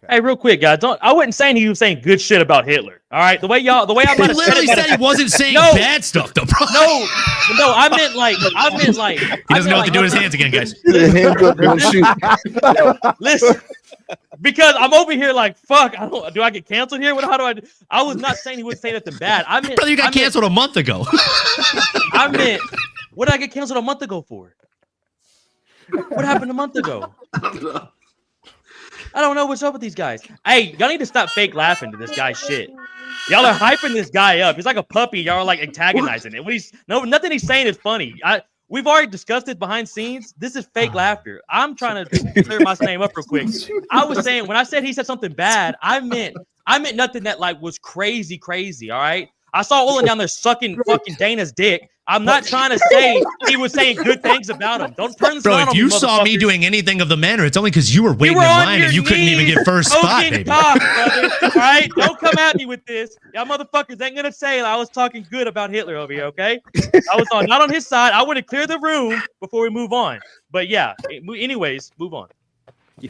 Hey, real quick, guys. I wasn't saying he was saying good shit about Hitler. All right, the way I he literally said he wasn't saying bad stuff, though, bro. No, I meant like he doesn't know what to do with his hands again, guys. Listen, because I'm over here like, fuck. Do I get canceled here? How do I? I was not saying he wouldn't say nothing bad. I meant, brother, you got canceled a month ago. I meant, what did I get canceled a month ago for? What happened a month ago? I don't know what's up with these guys. Hey, y'all need to stop fake laughing to this guy's shit. Y'all are hyping this guy up. He's like a puppy. Y'all are like antagonizing it. Nothing he's saying is funny. We've already discussed it behind scenes. This is fake laughter. I'm trying to clear my name up real quick. I was saying when I said he said something bad, I meant nothing that like was crazy. All right. I saw Olin down there sucking fucking Dana's dick. I'm not trying to say he was saying good things about him. Don't turn this on. Bro, if you saw me doing anything of the manner, it's only because you were waiting in line and you couldn't even get first spot, baby. Talk, brother. All right, don't come at me with this. Y'all motherfuckers ain't gonna say I was talking good about Hitler over here, okay? I was not on his side. I want to clear the room before we move on. But yeah, anyways, move on.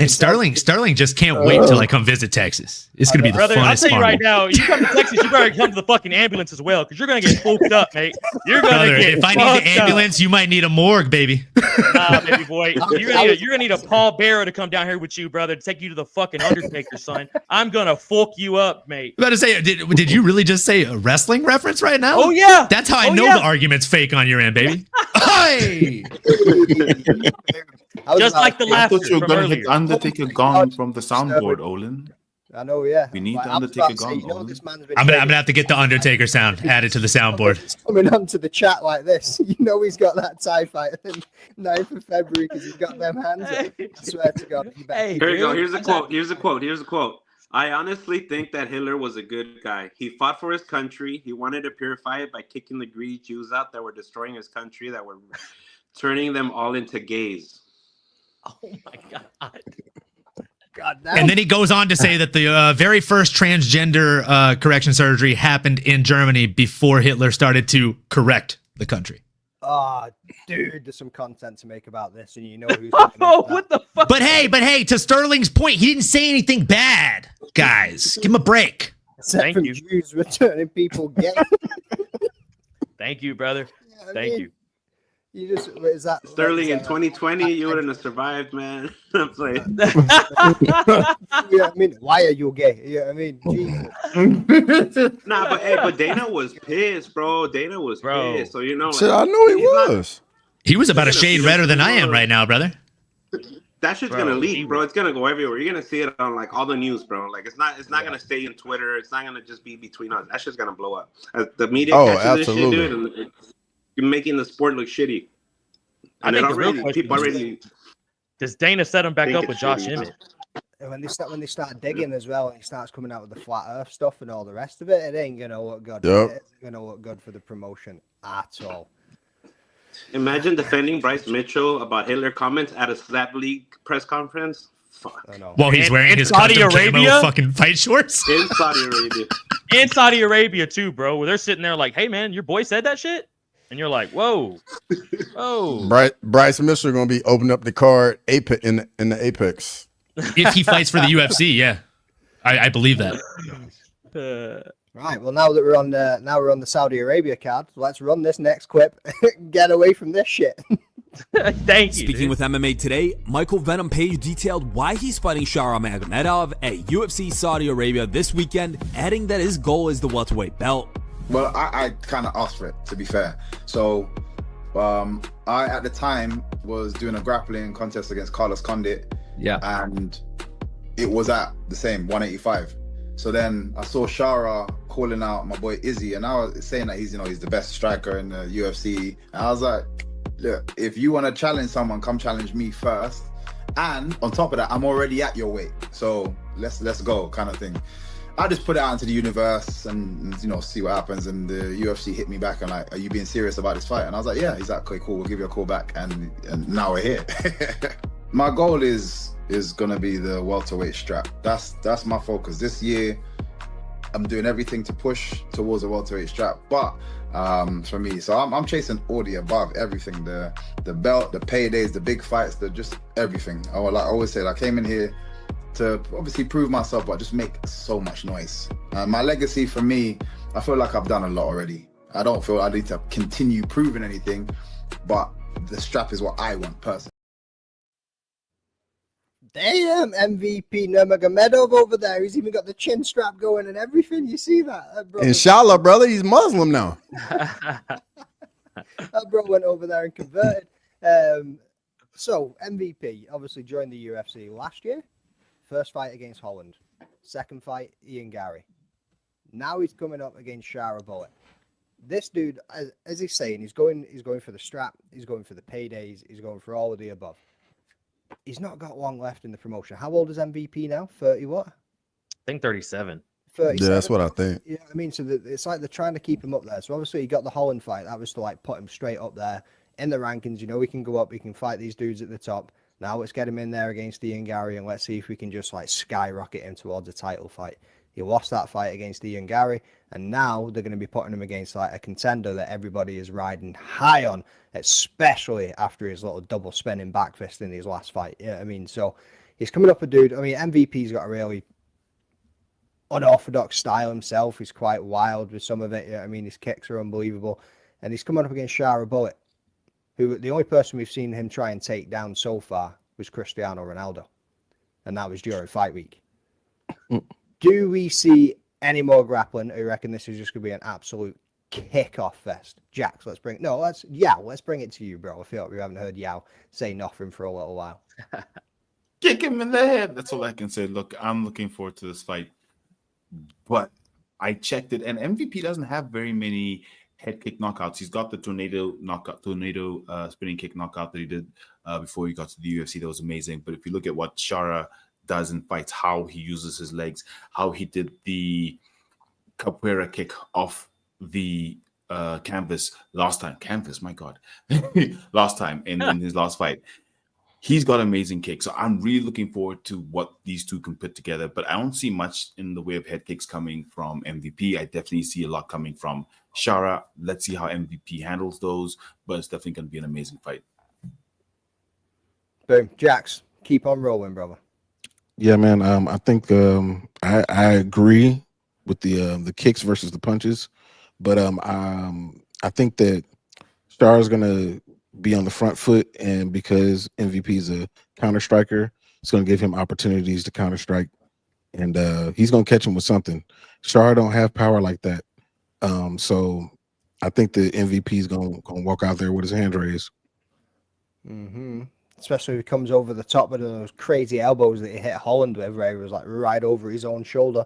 And Sterling just can't wait till I come visit Texas. It's gonna be the funnest. I'll tell you right now, you come to Texas, you better come to the fucking ambulance as well, because you're gonna get spooked up, mate. You're gonna get. If I need the ambulance, you might need a morgue, baby. Nah, baby boy, you're gonna need a Paul Bearer to come down here with you, brother, to take you to the fucking Undertaker, son. I'm gonna fuck you up, mate. I'm about to say, did you really just say a wrestling reference right now? Oh yeah, that's how I know the argument's fake on your end, baby. Hey. Just like the laughter I thought you were from going to earlier. hit Undertaker gone from the soundboard, Olin. I know, yeah. We need Like, the I was Undertaker about to say, gone. you know, this man's been I'm gonna have to get the Undertaker sound added to the soundboard. He's coming onto the chat like this. You know he's got that TIE fight on 9th of February because he's got them hands up. I swear to God. Here you go. Here's a quote. Here's a quote. Here's a quote. I honestly think that Hitler was a good guy. He fought for his country. He wanted to purify it by kicking the greedy Jews out that were destroying his country, that were turning them all into gays. Oh my God. God damn. And then he goes on to say that the very first transgender correction surgery happened in Germany before Hitler started to correct the country. Oh, dude, there's some content to make about this, and you know who's. Oh, what the fuck? But hey, to Sterling's point, he didn't say anything bad, guys. Give him a break. Except from Jews returning people gay. Thank you, brother. I Thank mean, you. You just is that Sterling in 2020, you wouldn't have survived, man. I'm playing. Yeah, I mean, why are you gay? Yeah, I mean, Jesus. Nah, but Dana was pissed, bro. Dana was pissed. So you know, Shit, I know he was. He was about a shade redder than I am right now, brother. That shit's gonna leak, bro. It's gonna go everywhere. You're gonna see it on like all the news, bro. Like it's not gonna stay in Twitter. It's not gonna just be between us. That shit's gonna blow up. As the media catches this shit, dude, and you're making the sport look shitty. I think the real question is, does Dana set him back up with Josh Emmett? And when they start digging as well, and he starts coming out with the flat Earth stuff and all the rest of it, it ain't gonna look good. Yep. It ain't gonna look good for the promotion at all. Imagine defending Bryce Mitchell about Hitler comments at a Slap League press conference. Fuck. I know. While he's wearing his Saudi custom Arabia? camo fucking fight shorts. In Saudi Arabia. In Saudi Arabia too, bro, where they're sitting there like, "Hey, man, your boy said that shit," and you're like, "Whoa, whoa." Bryce Mitchell gonna be opening up the card in the Apex. If he fights for the UFC, yeah, I believe that. Right. Well, now that we're on the Saudi Arabia card, let's run this next clip. Get away from this shit. Thank you. Speaking with MMA Today, Michael Venom Page detailed why he's fighting Shara Magomedov at UFC Saudi Arabia this weekend, adding that his goal is the welterweight belt. Well, I kind of asked for it, to be fair. So, I at the time was doing a grappling contest against Carlos Condit. Yeah. And it was at the same 185. So then I saw Shara calling out my boy Izzy, and I was saying that he's the best striker in the UFC. And I was like, look, if you want to challenge someone, come challenge me first. And on top of that, I'm already at your weight, so let's go, kind of thing. I just put it out into the universe and see what happens. And the UFC hit me back and like, are you being serious about this fight? And I was like, yeah. He's like, okay, cool. We'll give you a call back. And now we're here. My goal is gonna be the welterweight strap. That's my focus this year. I'm doing everything to push towards the welterweight strap, but for me, so I'm chasing all the above, everything, the belt, the paydays, the big fights, just everything. I always say, I came in here to obviously prove myself, but just make so much noise. My legacy, for me, I feel like I've done a lot already. I don't feel I need to continue proving anything, but the strap is what I want personally. Damn, MVP Nurmagomedov over there. He's even got the chin strap going and everything. You see that? Inshallah, brother, he's Muslim now. That bro went over there and converted. So, MVP obviously joined the UFC last year. First fight against Holland. Second fight, Ian Gary. Now he's coming up against Shara Bullet. This dude, as he's saying, he's going for the strap. He's going for the paydays. He's going for all of the above. He's not got long left in the promotion. How old is MVP now? 30 what? I think 37. 37. Yeah, that's what I think. Yeah, I mean, so it's like they're trying to keep him up there. So obviously he got the Holland fight. That was to like put him straight up there in the rankings. He can go up. He can fight these dudes at the top. Now let's get him in there against Ian Gary and let's see if we can just like skyrocket him towards a title fight. He lost that fight against Ian Gary, and now they're going to be putting him against like a contender that everybody is riding high on, especially after his little double spinning back fist in his last fight. Yeah, I mean, so he's coming up a dude. I mean, MVP's got a really unorthodox style himself. He's quite wild with some of it. Yeah, I mean, his kicks are unbelievable, and he's coming up against Shara Bullet, who the only person we've seen him try and take down so far was Cristiano Ronaldo, and that was during fight week. Do we see any more grappling? I reckon this is just going to be an absolute kick-off fest. Jax, let's bring it to you, bro. I feel like we haven't heard Yao say nothing for a little while. Kick him in the head. That's all I can say. Look, I'm looking forward to this fight. But I checked it, and MVP doesn't have very many head kick knockouts. He's got the tornado spinning kick knockout that he did before he got to the UFC. That was amazing. But if you look at what Shara does in fights, how he uses his legs, how he did the capoeira kick off the canvas last time. Canvas, my God. Last time in his last fight. He's got amazing kicks. So I'm really looking forward to what these two can put together. But I don't see much in the way of head kicks coming from MVP. I definitely see a lot coming from Shara. Let's see how MVP handles those. But it's definitely going to be an amazing fight. Boom. Jax, keep on rolling, brother. Yeah, man. I think I agree with the kicks versus the punches. But I think that Shara's going to be on the front foot, and because MVP is a counter striker, it's going to give him opportunities to counter strike, and he's going to catch him with something. Shara don't have power like that, so I think the MVP is going to walk out there with his hand raised. Mm-hmm. Especially if he comes over the top of those crazy elbows that he hit Holland with, where he was like right over his own shoulder.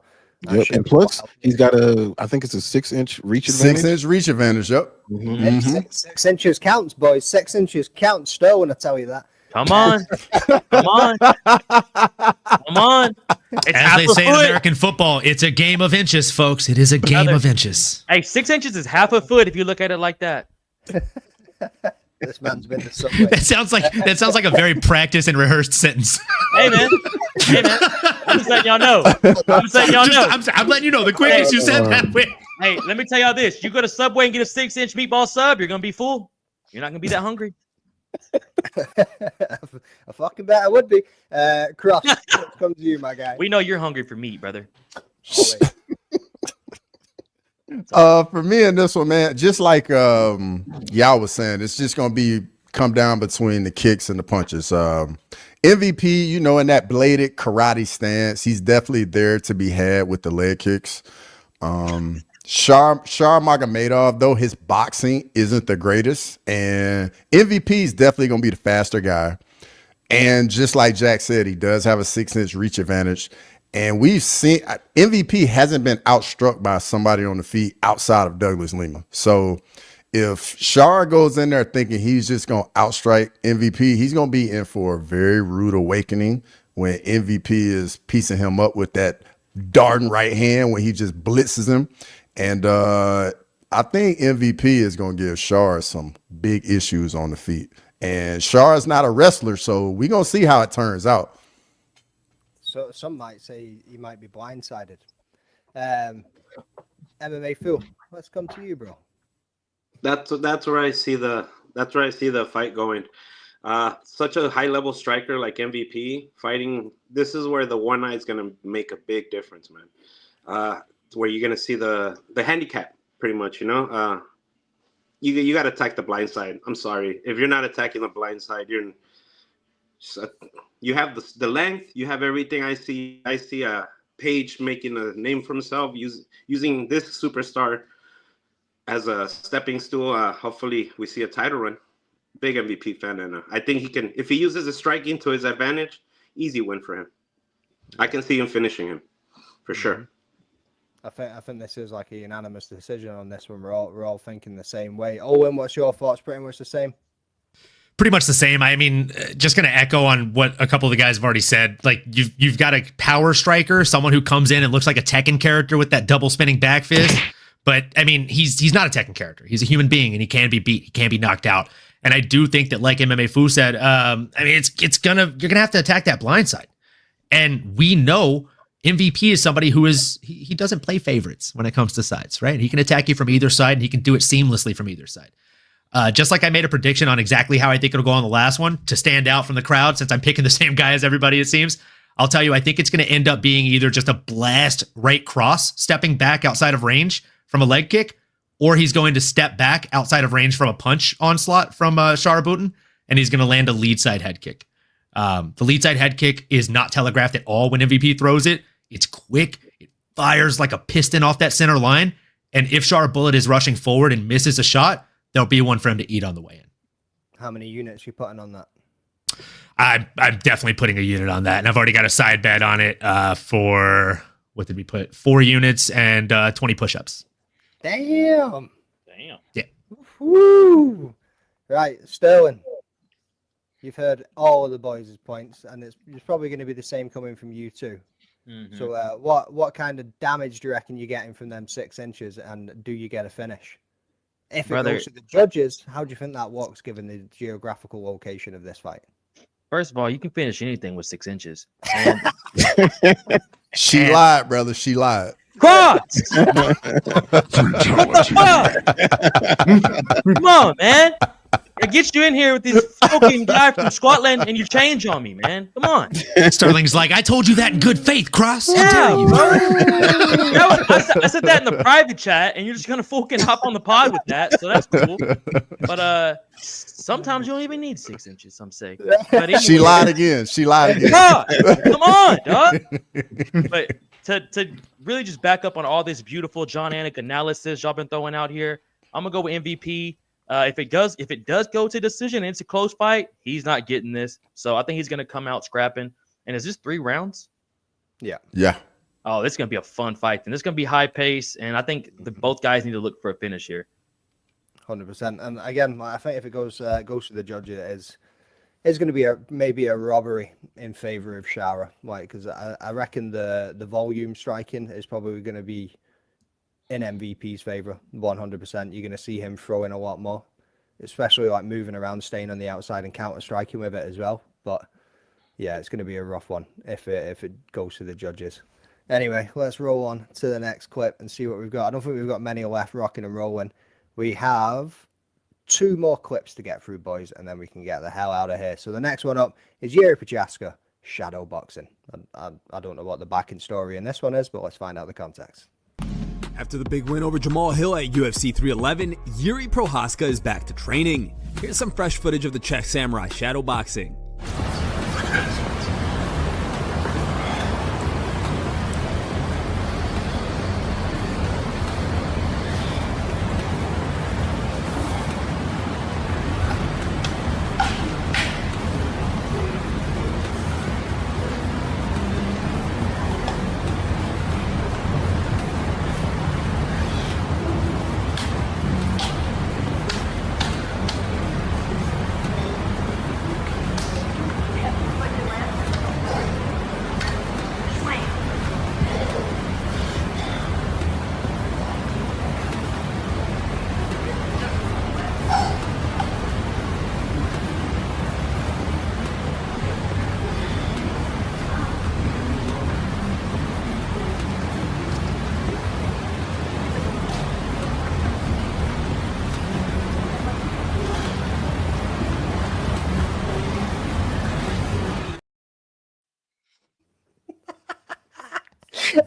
Yep. And plus, he's got I think it's a 6-inch reach advantage. 6-inch reach advantage, yep. Mm-hmm. 6 inches counts, boys. 6 inches counts. Stone, I tell you that. Come on. Come on. Come on. It's As they say in American football, it's a game of inches, folks. It is a game of inches. Hey, 6 inches is half a foot if you look at it like that. This man's been to Subway. That sounds like a very practiced and rehearsed sentence. Hey, man. I'm just letting y'all know. I'm letting you know the quickest you said that way. Hey, let me tell y'all this. You go to Subway and get a 6-inch meatball sub, you're going to be full. You're not going to be that hungry. I fucking bet I would be. Cross, come to you, my guy. We know you're hungry for meat, brother. For me in this one, man, just like y'all was saying, it's just gonna come down between the kicks and the punches. MVP, you know, in that bladed karate stance, he's definitely there to be had with the leg kicks. Shara Magomedov, though his boxing isn't the greatest, and MVP is definitely gonna be the faster guy. And just like Jack said, he does have a 6-inch reach advantage. And we've seen MVP hasn't been outstruck by somebody on the feet outside of Douglas Lima. So if Shara goes in there thinking he's just going to outstrike MVP, he's going to be in for a very rude awakening when MVP is piecing him up with that darting right hand when he just blitzes him. And I think MVP is going to give Shara some big issues on the feet. And Shara's not a wrestler, so we're going to see how it turns out. So some might say he might be blindsided. MMA Phil, let's come to you, bro. That's where I see the fight going. Such a high level striker like MVP fighting. This is where the one eye is going to make a big difference, man. Where you're going to see the handicap, pretty much. You know, you got to attack the blind side. I'm sorry, if you're not attacking the blind side, you have the length, you have everything. I see a Page making a name for himself, using this superstar as a stepping stool. Hopefully we see a title run. Big MVP fan, and I think he can, if he uses his striking to his advantage, easy win for him. I can see him finishing him for sure. I think this is like a unanimous decision on this one. We're all thinking the same way. Owen, what's your thoughts? Pretty much the same. Pretty much the same. I mean, just going to echo on what a couple of the guys have already said. Like you've got a power striker, someone who comes in and looks like a Tekken character with that double spinning back fist. But I mean, he's not a Tekken character. He's a human being, and he can be beat. He can't be knocked out. And I do think that, like MMA Fu said, I mean, you're gonna have to attack that blind side. And we know MVP is somebody who he doesn't play favorites when it comes to sides, right? He can attack you from either side, and he can do it seamlessly from either side. Just like I made a prediction on exactly how I think it'll go on the last one to stand out from the crowd, since I'm picking the same guy as everybody, it seems. I'll tell you, I think it's going to end up being either just a blast right cross, stepping back outside of range from a leg kick, or he's going to step back outside of range from a punch onslaught from Shara Booten, and he's going to land a lead side head kick. The lead side head kick is not telegraphed at all when MVP throws it. It's quick. It fires like a piston off that center line. And if Shara Bullet is rushing forward and misses a shot, there'll be one for him to eat on the way in. How many units you putting on that? I'm definitely putting a unit on that, and I've already got a side bet on it for what did we put? 4 units and 20 push-ups. Damn. Yeah. Woo. Right, Sterling. You've heard all of the boys' points, and it's probably going to be the same coming from you too. Mm-hmm. So, what kind of damage do you reckon you're getting from them 6 inches, and do you get a finish? If it goes to the judges, how do you think that works, given the geographical location of this fight? First of all, you can finish anything with 6 inches. And She lied, brother. She lied. Cross! What the fuck? Come on, man. I get you in here with this fucking guy from Scotland and you change on me, man. Come on. Sterling's like, I told you that in good faith, Cross. How Yeah, dare you? bro. I said that in the private chat, and you're just gonna fucking hop on the pod with that, so that's cool. But sometimes you don't even need 6 inches. Some say. But anyway, She lied again. She lied again. God, come on, dog. But to really just back up on all this beautiful John Anik analysis y'all been throwing out here, I'm gonna go with MVP. If it does go to decision and it's a close fight, he's not getting this. So I think he's gonna come out scrapping. And is this 3 rounds? Yeah. Yeah. Oh, this is gonna be a fun fight, and this is gonna be high pace. And I think both guys need to look for a finish here. 100%. And again, I think if it goes to the judges, it's going to be maybe a robbery in favor of Shara, like, because I reckon the volume striking is probably going to be in MVP's favor 100%. You're going to see him throwing a lot more, especially like moving around, staying on the outside and counter striking with it as well. But yeah, it's going to be a rough one if it goes to the judges. Anyway, let's roll on to the next clip and see what we've got. I don't think we've got many left rocking and rolling. We have 2 more clips to get through, boys, and then we can get the hell out of here. So the next one up is Jiri Prochazka, Shadowboxing. I don't know what the backing story in this one is, but let's find out the context. After the big win over Jamal Hill at UFC 311, Jiri Prochazka is back to training. Here's some fresh footage of the Czech Samurai Shadowboxing.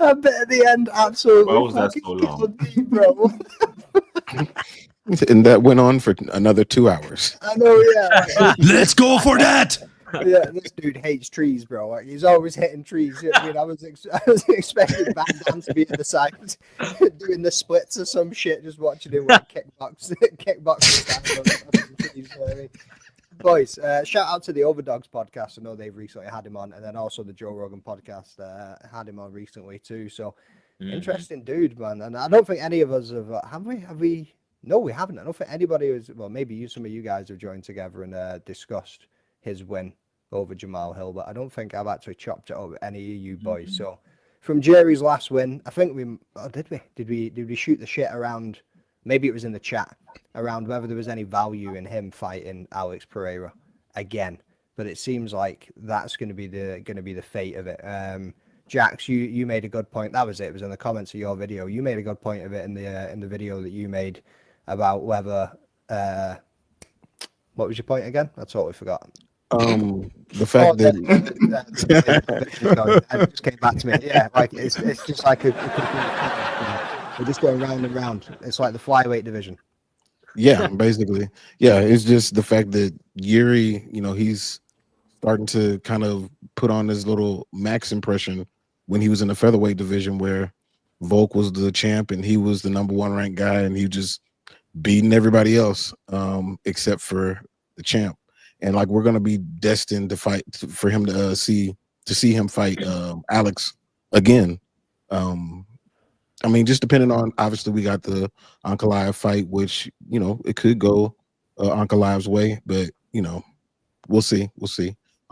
I bet at the end, absolutely. Why was that so long? Bro. And that went on for another 2 hours. I know, yeah. Let's go for that. Yeah, this dude hates trees, bro. Like, he's always hitting trees. You know what I mean, I was expecting Van Damme to be at the side doing the splits or some shit, just watching him like kickboxing. Trees, you know what I mean? Boys, shout out to the Overdogs podcast. I know they've recently had him on, and then also the Joe Rogan podcast had him on recently too. So interesting dude, man. And I don't think any of us have we? No, we haven't. I don't think anybody was. Well, maybe some of you guys have joined together and discussed his win over Jamal Hill, but I don't think I've actually chopped it up with any of you boys. So from Jerry's last win, I think did we shoot the shit around? Maybe it was in the chat around whether there was any value in him fighting Alex Pereira again, but it seems like that's going to be the fate of it. Jax, you made a good point. That was it. It was in the comments of your video. You made a good point of it in the video that you made about whether what was your point again? I totally forgot. The fact that it just came back to me. Yeah, like it's just like we're just going round and round. It's like the flyweight division. Yeah, basically. Yeah, it's just the fact that Jiri, he's starting to kind of put on his little Max impression when he was in the featherweight division where Volk was the champ and he was the #1 ranked guy and he just beating everybody else except for the champ. and like we're gonna be destined to fight for him to see him fight Alex again. I mean, just depending on, obviously we got the Ankalaev fight, which, you know, it could go Ankalaev's way, but you know, we'll see.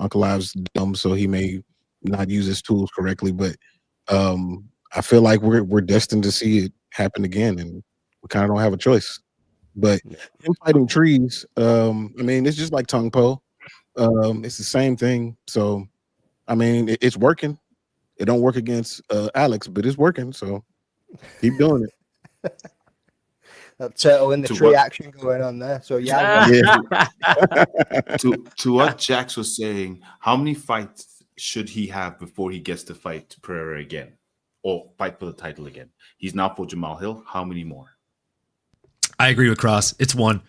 Ankalaev's dumb, so he may not use his tools correctly, but I feel like we're destined to see it happen again, and we kind of don't have a choice. But him fighting trees, I mean, it's just like Tung Po. It's the same thing. So, I mean, it's working. It don't work against Alex, but it's working. So keep doing it. That turtle in the tree action going on there. So yeah. To what Jax was saying, how many fights should he have before he gets to fight Pereira again, or fight for the title again? He's now for Jamal Hill. How many more? I agree with Cross. It's one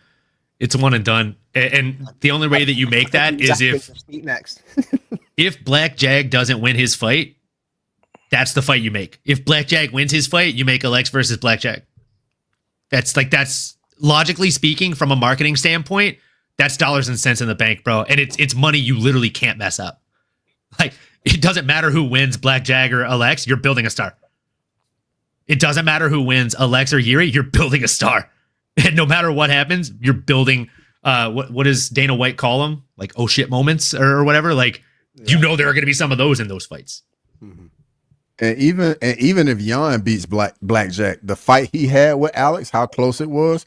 and done. And the only way that you make that is if Black Jag doesn't win his fight, that's the fight you make. If Black Jag wins his fight, you make Alex versus Black Jag. That's logically speaking, from a marketing standpoint, that's dollars and cents in the bank, bro. And it's money you literally can't mess up. Like, it doesn't matter who wins, Black Jag or Alex, you're building a star. It doesn't matter who wins, Alex or Jiri, you're building a star. And no matter what happens, you're building what does Dana White call them? Like, oh shit moments or whatever. Like, you know there are going to be some of those in those fights. Mm-hmm. And even if Jan beats Blackjack, the fight he had with Alex, how close it was,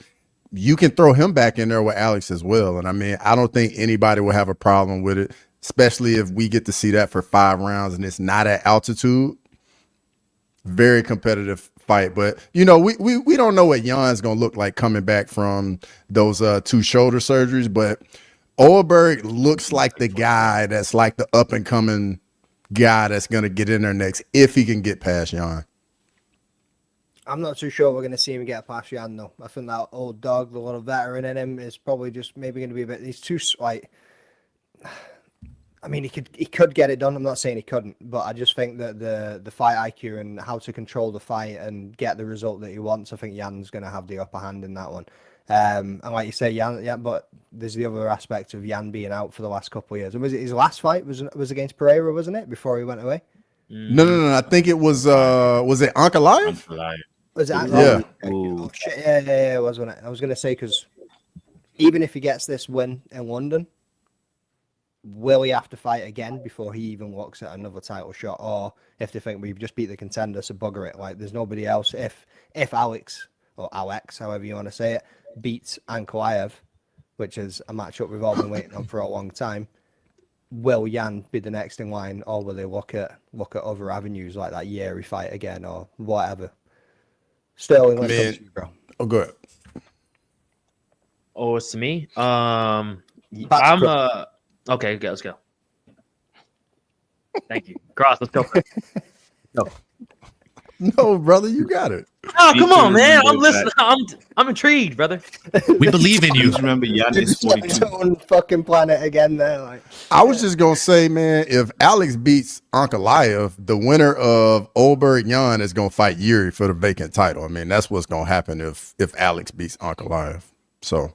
you can throw him back in there with Alex as well. And I mean, I don't think anybody will have a problem with it, especially if we get to see that for 5 rounds and it's not at altitude. Very competitive fight. But, you know, we don't know what Jan's going to look like coming back from those 2 shoulder surgeries. But Oberg looks like the guy that's like the up-and-coming guy that's going to get in there next if he can get past Jan. I'm not too sure we're going to see him get past Jan, though. I think that old dog, the little veteran in him, is probably just maybe going to be a bit... He's too, like... I mean, he could get it done. I'm not saying he couldn't, but I just think that the fight IQ and how to control the fight and get the result that he wants, I think Jan's going to have the upper hand in that one. And like you say, Jan, but there's the other aspect of Jan being out for the last couple of years. And was it his last fight was against Pereira, wasn't it? Before he went away? No. I think it was it Ankalaev? Was it? Yeah. Oh, shit. Yeah, it was, wasn't it? I was going to say, because even if he gets this win in London, will he have to fight again before he even looks at another title shot? Or if they think we've just beat the contender, so bugger it. Like, there's nobody else. If Alex, or Alex, however you want to say it, beats Ankalaev, which is a matchup we've all been waiting on for a long time, will Jan be the next in line, or will they look at other avenues like that Jiri fight again or whatever? Sterling, let's go to you, bro. Oh, go ahead. Oh, it's to me. Okay, let's go. Thank you. Cross, let's go. No. No, brother, you got it. Oh, come on, man. I'm listening. I'm intrigued, brother. We believe in you. Remember, Jan is 42. His own fucking planet again there. Like, I was just going to say, man, if Alex beats Ankalaev, the winner of Oberg Jan is going to fight Jiri for the vacant title. I mean, that's what's going to happen if Alex beats Ankalaev. So...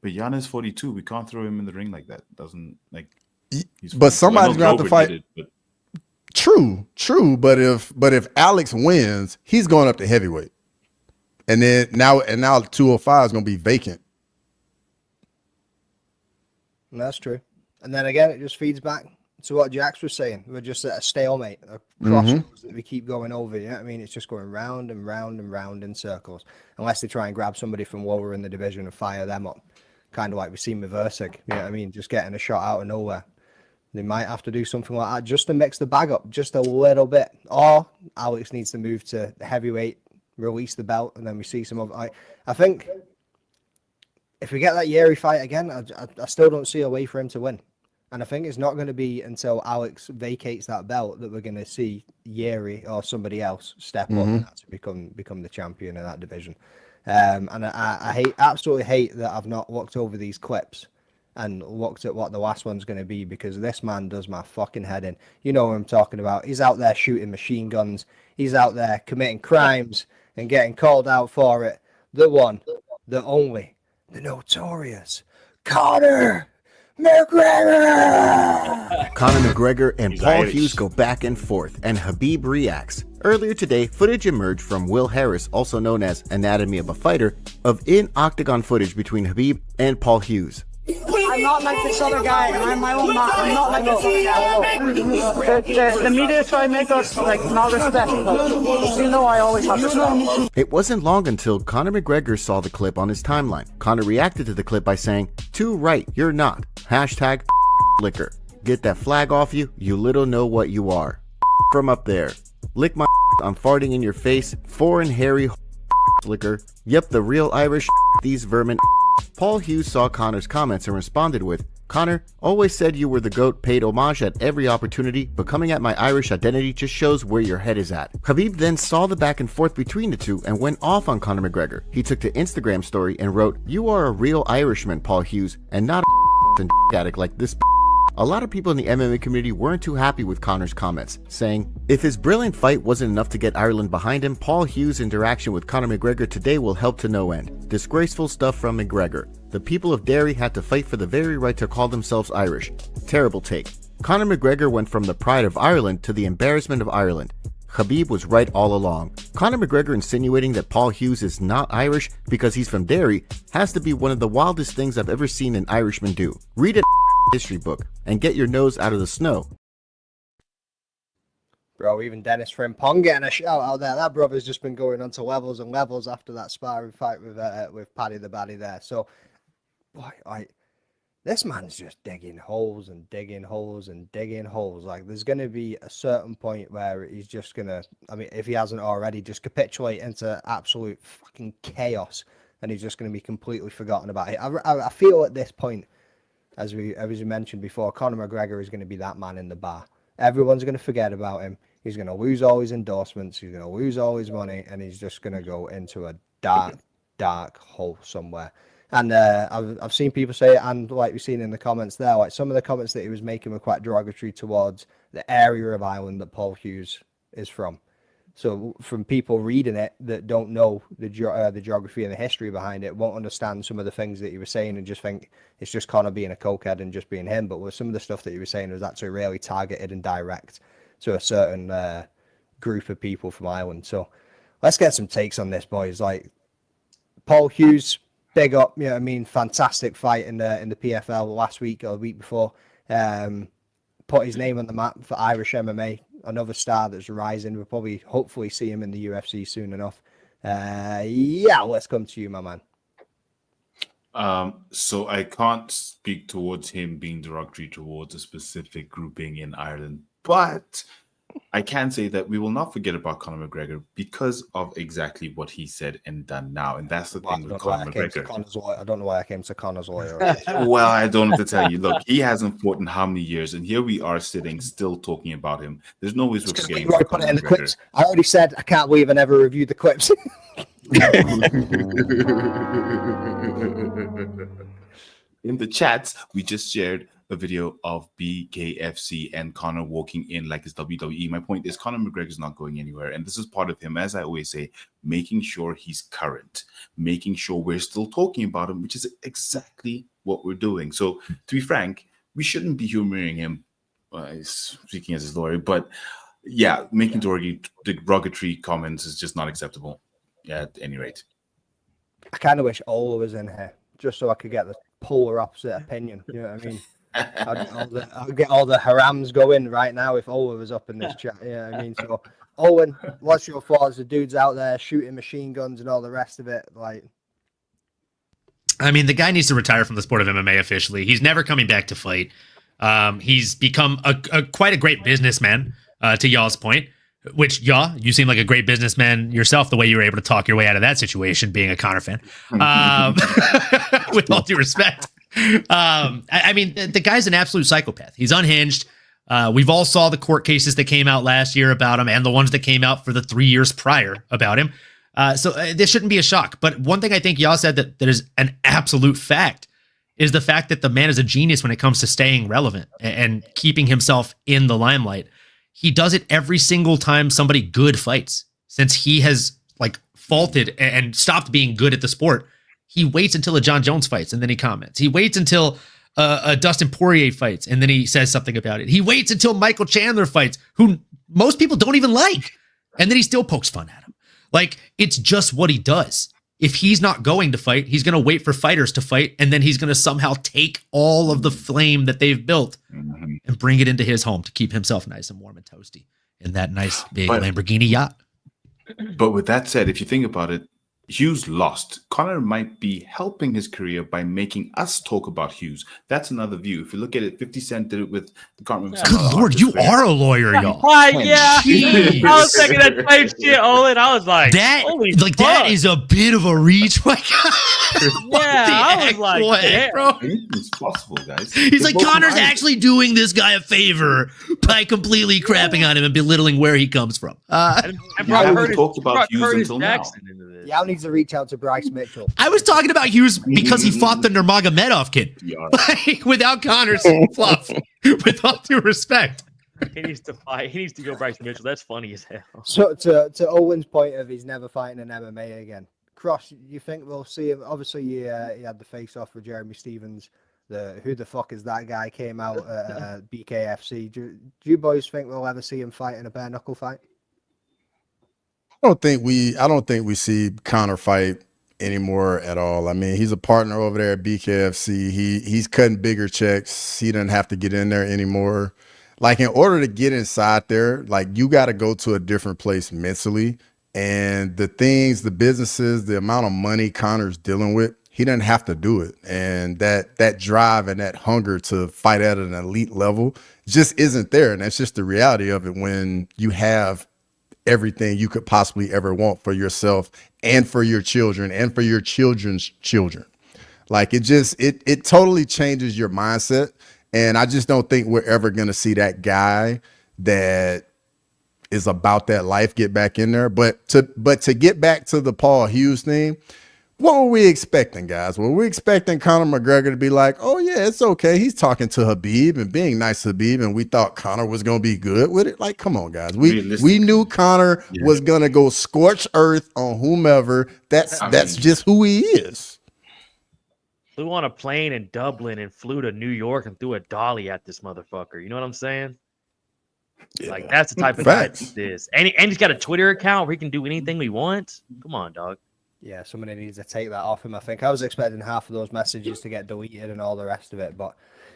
But Jan is 42. We can't throw him in the ring like that. Doesn't like. But somebody's going to have to fight. True. But if Alex wins, he's going up to heavyweight, and now 205 is going to be vacant. And that's true. And then again, it just feeds back to what Jax was saying. We're just at a stalemate, a crossroads that we keep going over. You know what I mean? It's just going round and round and round in circles, unless they try and grab somebody from lower in the division and fire them up. Kind of like we've seen with Usyk, you know what I mean? Just getting a shot out of nowhere. They might have to do something like that just to mix the bag up just a little bit. Or Alex needs to move to heavyweight, release the belt, and then we see some of it. I think if we get that Jiri fight again, I still don't see a way for him to win. And I think it's not going to be until Alex vacates that belt that we're going to see Jiri or somebody else step up and to become the champion of that division. And I absolutely hate that I've not looked over these clips and looked at what the last one's going to be, because this man does my fucking head in. You know what I'm talking about. He's out there shooting machine guns. He's out there committing crimes and getting called out for it. The one, the only, the notorious Conor McGregor! Conor McGregor and He's Paul Irish. Hughes go back and forth, and Khabib reacts. Earlier today, footage emerged from Will Harris, also known as Anatomy of a Fighter, of in-octagon footage between Khabib and Paul Hughes. I'm not like this other guy. I'm my own man. I'm not like this other guy. The media try to make us like not respect. You know I always have respect. It wasn't long until Conor McGregor saw the clip on his timeline. Conor reacted to the clip by saying, "Too right, you're not. Hashtag liquor. Get that flag off you, you little know what you are. From up there. Lick my I'm farting in your face. Foreign hairy liquor. Yep, the real Irish these vermin." Paul Hughes saw Conor's comments and responded with, "Conor, always said you were the GOAT, paid homage at every opportunity, but coming at my Irish identity just shows where your head is at." Khabib then saw the back and forth between the two and went off on Conor McGregor. He took to Instagram story and wrote, "You are a real Irishman, Paul Hughes, and not a addict like this." A lot of people in the MMA community weren't too happy with Conor's comments, saying, if his brilliant fight wasn't enough to get Ireland behind him, Paul Hughes' interaction with Conor McGregor today will help to no end. Disgraceful stuff from McGregor. The people of Derry had to fight for the very right to call themselves Irish. Terrible take. Conor McGregor went from the pride of Ireland to the embarrassment of Ireland. Khabib was right all along. Conor McGregor insinuating that Paul Hughes is not Irish because he's from Derry has to be one of the wildest things I've ever seen an Irishman do. Read a history book and get your nose out of the snow. Bro, even Dennis Frimpong getting a shout out there. That brother's just been going on to levels and levels after that sparring fight with Paddy the Baddy there. So, boy, this man's just digging holes and digging holes and digging holes. Like, there's going to be a certain point where he's just going to, I mean, if he hasn't already, just capitulate into absolute fucking chaos, and he's just going to be completely forgotten about it. I feel at this point, as we mentioned before, Conor McGregor is going to be that man in the bar. Everyone's going to forget about him. He's going to lose all his endorsements. He's going to lose all his money, and he's just going to go into a dark, dark hole somewhere. And I've seen people say it, and like we've seen in the comments there, like some of the comments that he was making were quite derogatory towards the area of Ireland that Paul Hughes is from. So from people reading it that don't know the geography and the history behind it, won't understand some of the things that he was saying and just think it's just Conor being a cokehead and just being him. But with some of the stuff that he was saying was actually really targeted and direct to a certain group of people from Ireland. So let's get some takes on this, boys. Like Paul Hughes, big up, you know what I mean? Fantastic fight in the PFL last week or the week before. Put his name on the map for Irish MMA. Another star that's rising. We'll probably, hopefully, see him in the UFC soon enough. Yeah, let's come to you, my man. So I can't speak towards him being derogatory towards a specific grouping in Ireland, but I can say that we will not forget about Conor McGregor because of exactly what he said and done now. And that's the thing with Conor McGregor. I don't know why I came to Conor's lawyer. Well, I don't have to tell you. Look, he hasn't fought in how many years? And here we are sitting still talking about him. There's no ways we're forgetting about Conor in the McGregor. clips. I already said I can't believe I never reviewed the clips. In the chats, we just shared a video of BKFC and Conor walking in like it's WWE. My point is Conor McGregor is not going anywhere. And this is part of him, as I always say, making sure he's current, making sure we're still talking about him, which is exactly what we're doing. So to be frank, we shouldn't be humoring him, speaking as his lawyer. But yeah, making derogatory comments is just not acceptable. Yeah, at any rate. I kind of wish Ola was in here just so I could get the polar opposite opinion. You know what I mean? I'd get all the harams going right now if Owen was up in this chat. Yeah, I mean, so Owen, what's your thoughts? The dude's out there shooting machine guns and all the rest of it. Like, I mean, the guy needs to retire from the sport of MMA officially. He's never coming back to fight. He's become quite a great businessman, to y'all's point. Which, you seem like a great businessman yourself, the way you were able to talk your way out of that situation, being a Conor fan. With all due respect. I mean, the guy's an absolute psychopath. He's unhinged. We've all saw the court cases that came out last year about him and the ones that came out for the 3 years prior about him. So this shouldn't be a shock. But one thing I think y'all said that is an absolute fact is the fact that the man is a genius when it comes to staying relevant and keeping himself in the limelight. He does it every single time somebody good fights. Since he has like faulted and stopped being good at the sport, he waits until a John Jones fights and then he comments. He waits until Dustin Poirier fights, and then he says something about it. He waits until Michael Chandler fights, who most people don't even like, and then he still pokes fun at him. Like, it's just what he does. If he's not going to fight, he's going to wait for fighters to fight, and then he's going to somehow take all of the flame that they've built and bring it into his home to keep himself nice and warm and toasty in that nice big Lamborghini yacht. But with that said, if you think about it, Hughes lost. Conor might be helping his career by making us talk about Hughes. That's another view. If you look at it, 50 Cent did it with the Cornerman. Good Lord, you are a lawyer, y'all. Yeah. I was thinking that same shit, Olin. I was like, that, holy like, fuck. that is a bit of a reach. Yeah, I was like, yeah, bro. It's possible, guys. He's like, Conor's actually doing this guy a favor by completely crapping on him and belittling where he comes from. And talked about Hughes until now. Y'all needs to reach out to Bryce Mitchell. I was talking about Hughes because he fought the Nurmagomedov kid. Like, without Conor's fluff, with all due respect. He needs to fight. He needs to go Bryce Mitchell. That's funny as hell. So to Owen's point of he's never fighting in MMA again. Cross, you think we'll see him? Obviously, he had the face-off with Jeremy Stevens. Who the fuck is that guy came out at BKFC. Do you boys think we'll ever see him fight in a bare knuckle fight? I don't think we see Conor fight anymore at all. I mean, he's a partner over there at BKFC. He's cutting bigger checks. He doesn't have to get in there anymore. Like, in order to get inside there, like, you got to go to a different place mentally. And the things, the businesses, the amount of money Conor's dealing with, he doesn't have to do it. And that drive and that hunger to fight at an elite level just isn't there. And that's just the reality of it when you have everything you could possibly ever want for yourself and for your children and for your children's children. Like, it totally changes your mindset. And I just don't think we're ever going to see that guy that is about that life get back in there. But to get back to the Paul Hughes thing, what were we expecting, guys? Were we expecting Conor McGregor to be like, oh yeah, it's okay, he's talking to Khabib and being nice to Khabib, and we thought Conor was going to be good with it? Like, come on, guys. We knew Conor was going to go scorch earth on whomever. That's just who he is. Flew on a plane in Dublin and flew to New York and threw a dolly at this motherfucker. You know what I'm saying? Yeah. Like, that's the type of guy he is. And he's got a Twitter account where he can do anything we want. Come on, dog. Yeah, somebody needs to take that off him, I think. I was expecting half of those messages to get deleted and all the rest of it. But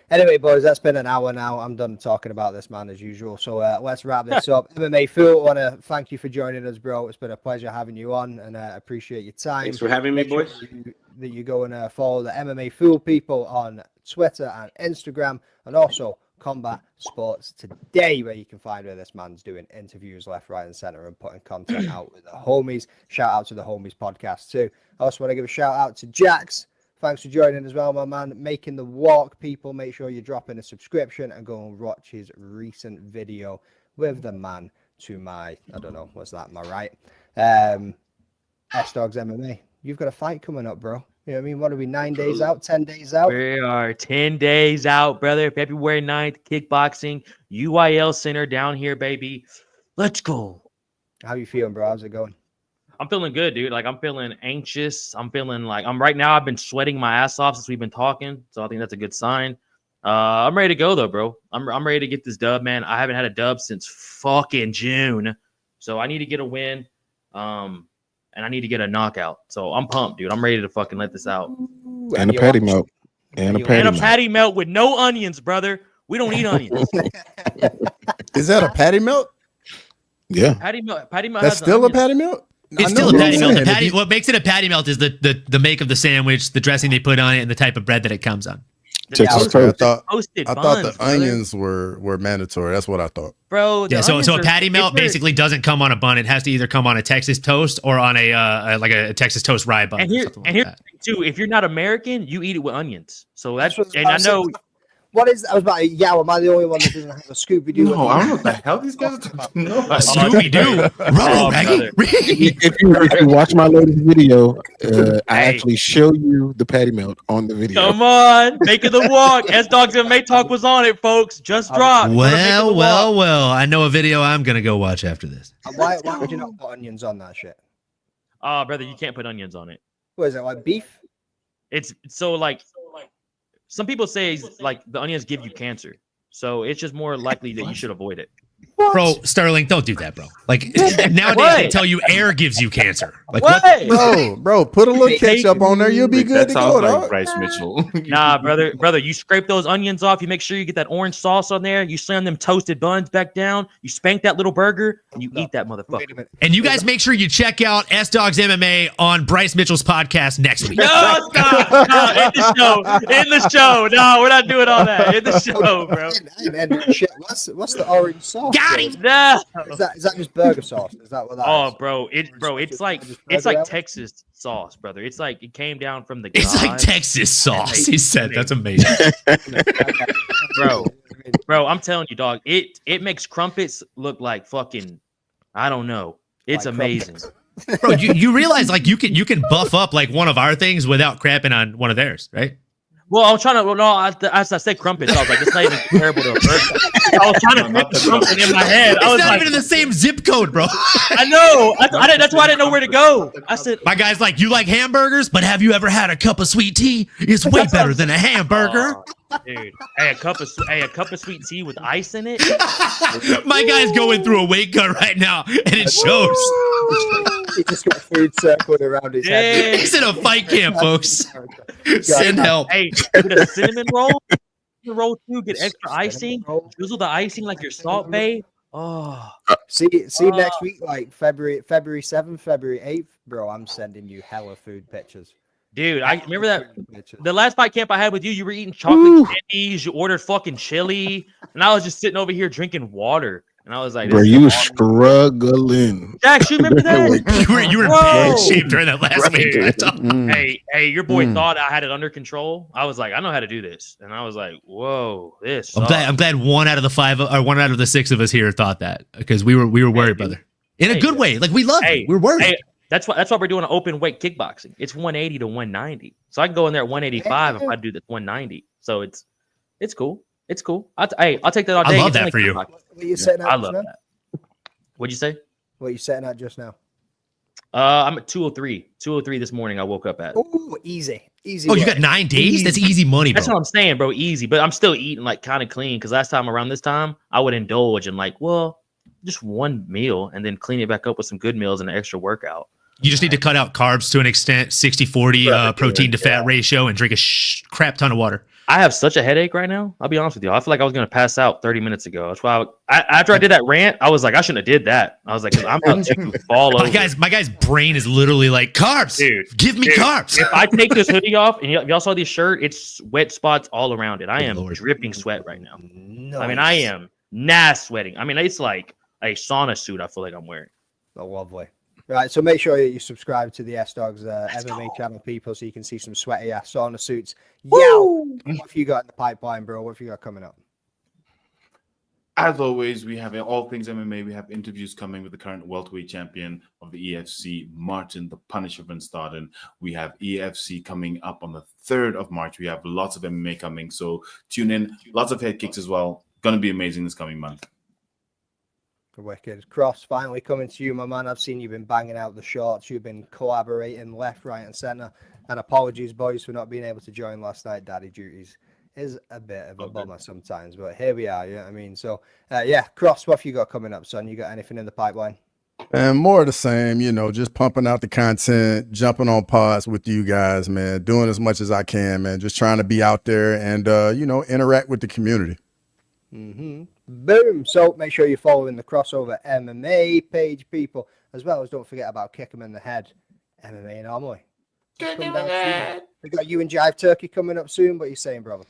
anyway, boys, that's been an hour now. I'm done talking about this man as usual. So let's wrap this up. MMA Fool, I want to thank you for joining us, bro. It's been a pleasure having you on, and I appreciate your time. Thanks for having me, boys. That you go and follow the MMA Fool people on Twitter and Instagram, and also Combat Sports Today, where you can find where this man's doing interviews left, right, and center and putting content out with the homies. Shout out to the homies podcast too. I also want to give a shout out to Jax. Thanks for joining as well, my man. Making the walk, people. Make sure you drop in a subscription and go and watch his recent video with the man to my, I don't know, what's that, my right? S-Dogs MMA. You've got a fight coming up, bro. You know what I mean? What are we, 9 days out, 10 days out? We are 10 days out, brother. February 9th, kickboxing, UIL Center down here, baby. Let's go. How you feeling, bro? How's it going? I'm feeling good, dude. Like, I'm feeling anxious. I'm feeling like right now. I've been sweating my ass off since we've been talking. So I think that's a good sign. I'm ready to go, though, bro. I'm ready to get this dub, man. I haven't had a dub since fucking June. So I need to get a win. And I need to get a knockout. So I'm pumped, dude. I'm ready to fucking let this out. And a patty melt. And a patty melt with no onions, brother. We don't eat onions. Is that a patty melt? Yeah. Patty melt. That's still a patty melt? It's still a patty melt. What makes it a patty melt is the make of the sandwich, the dressing they put on it, and the type of bread that it comes on. Texas toast. I thought buns, the onions were mandatory. That's what I thought. Bro, yeah. So a patty melt basically doesn't come on a bun. It has to either come on a Texas toast or on a Texas toast rye bun. And here's too, if you're not American, you eat it with onions. So that's and I know. What is? I was about to, yeah. Am I the only one that doesn't have a Scooby Doo? No, I don't know what the hell these guys are talking about. Scooby Doo, if you watch my latest video, I actually show you the patty melt on the video. Come on, making the walk. S-Dogs MMA Talk was on it, folks. Just dropped. Well. I know a video I'm gonna go watch after this. Why would you not put onions on that shit? Oh, brother, you can't put onions on it. What is it, like beef? It's so like. some people say like the onions give you cancer, so it's just more likely that you should avoid it. Bro, Sterling, don't do that, bro. Like nowadays they tell you air gives you cancer. Like what? Bro, put a little ketchup on there, you'll be good to go, like dog. Bryce Mitchell. Nah, brother, you scrape those onions off. You make sure you get that orange sauce on there. You slam them toasted buns back down. You spank that little burger, and you eat that motherfucker. And you guys make sure you check out S Dogs MMA on Bryce Mitchell's podcast next week. No, stop. No, in the show. No, we're not doing all that. In the show, bro. What's the orange sauce? Got him. No. Is that just burger sauce? Is that what that Oh, is? bro, it's like Texas sauce, brother. It's like it came down from the. It's like gods. Texas sauce. He said that's amazing. Bro, I'm telling you, dog. It makes crumpets look like fucking. I don't know. It's Like amazing. Bro, you realize like you can buff up like one of our things without crapping on one of theirs, right? Well, I was trying to. Well, no, as I said crumpets, I was like, it's not even comparable to a burger. I was trying to make the crumpet in my head. It's not even in the same zip code, bro. I know. That's why I didn't know where to go. I said, my guy's like, you like hamburgers, but have you ever had a cup of sweet tea? It's way better than a hamburger. dude, hey, a cup of sweet tea with ice in it. My guy's going through a weight cut right now, and it shows. He just got food circled around his head. He's in a fight camp, folks. Send help. Hey, get a cinnamon roll. Roll too. Get extra icing. Drizzle the icing like your Salt Bay. Oh, see next week, like February 7th, February 8th, bro. I'm sending you hella food pictures. Dude, I remember that the last fight camp I had with you. You were eating chocolate candies. You ordered fucking chili, and I was just sitting over here drinking water. And I was like, bro, you were struggling. Jax, you remember that? you were in bad shape during that last week. Hey, your boy thought I had it under control. I was like, I know how to do this, and I was like, whoa, this. I'm glad 1 out of the 5 or 1 out of the 6 of us here thought that, because we were worried, brother. In a good way, like we love it. We're worried. That's why we're doing an open weight kickboxing. It's 180 to 190, so I can go in there at 185 if I do the 190. So it's cool. It's cool. I'll take that all day. I love that for you. What are you setting at I just love now? that. What'd you say? What are you setting at just now? I'm at 203. 203 this morning. I woke up at. Oh, easy. Oh, you got 9 days? That's easy money, bro. That's what I'm saying, bro. Easy, but I'm still eating like kind of clean, because last time around this time I would indulge in like, well, just one meal and then clean it back up with some good meals and an extra workout. You just need to cut out carbs to an extent, 60-40 protein to fat ratio, and drink a crap ton of water. I have such a headache right now. I'll be honest with you. I feel like I was going to pass out 30 minutes ago. That's why after I did that rant, I was like, I shouldn't have did that. I was like, I'm about to fall over. My guy's brain is literally like, carbs. Dude, give me carbs. If I take this hoodie off, and y'all saw this shirt, it's wet spots all around it. I am dripping sweat right now. Nice. I mean, I am sweating. I mean, it's like a sauna suit I feel like I'm wearing. Oh, lovely. Right, so make sure you subscribe to the S Dogs MMA channel, people, so you can see some sweaty ass sauna suits. Yow! What have you got in the pipeline, bro? What have you got coming up? As always, we have all things MMA. We have interviews coming with the current welterweight champion of the EFC, Martin the Punisher van Staden. We have EFC coming up on the 3rd of March. We have lots of MMA coming, so tune in. Lots of head kicks as well. Going to be amazing this coming month. Wicked. Cross, finally coming to you, my man. I've seen you've been banging out the shorts. You've been collaborating left, right, and centre. And apologies, boys, for not being able to join last night. Daddy duties is a bit of a bummer sometimes, but here we are. You know what I mean? So, Cross, what have you got coming up, son? You got anything in the pipeline? And more of the same, just pumping out the content, jumping on pods with you guys, man, doing as much as I can, man, just trying to be out there and, interact with the community. Mm-hmm. Boom. So make sure you're following the Crossover MMA page, people, as well as don't forget about Kick 'em in the Head MMA and Armoy. We got you and Jive Turkey coming up soon. What are you saying, brother?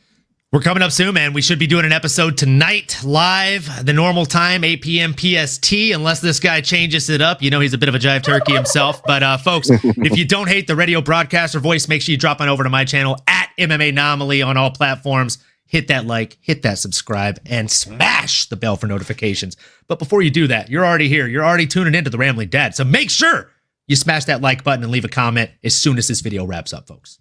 We're coming up soon, man. We should be doing an episode tonight, live, the normal time, 8 p.m. PST, unless this guy changes it up. He's a bit of a Jive Turkey himself. But, folks, if you don't hate the radio broadcaster voice, make sure you drop on over to my channel, at MMA Anomaly on all platforms. Hit that like, hit that subscribe, and smash the bell for notifications. But before you do that, you're already here. You're already tuning into The Rambling Dad. So make sure you smash that like button and leave a comment as soon as this video wraps up, folks.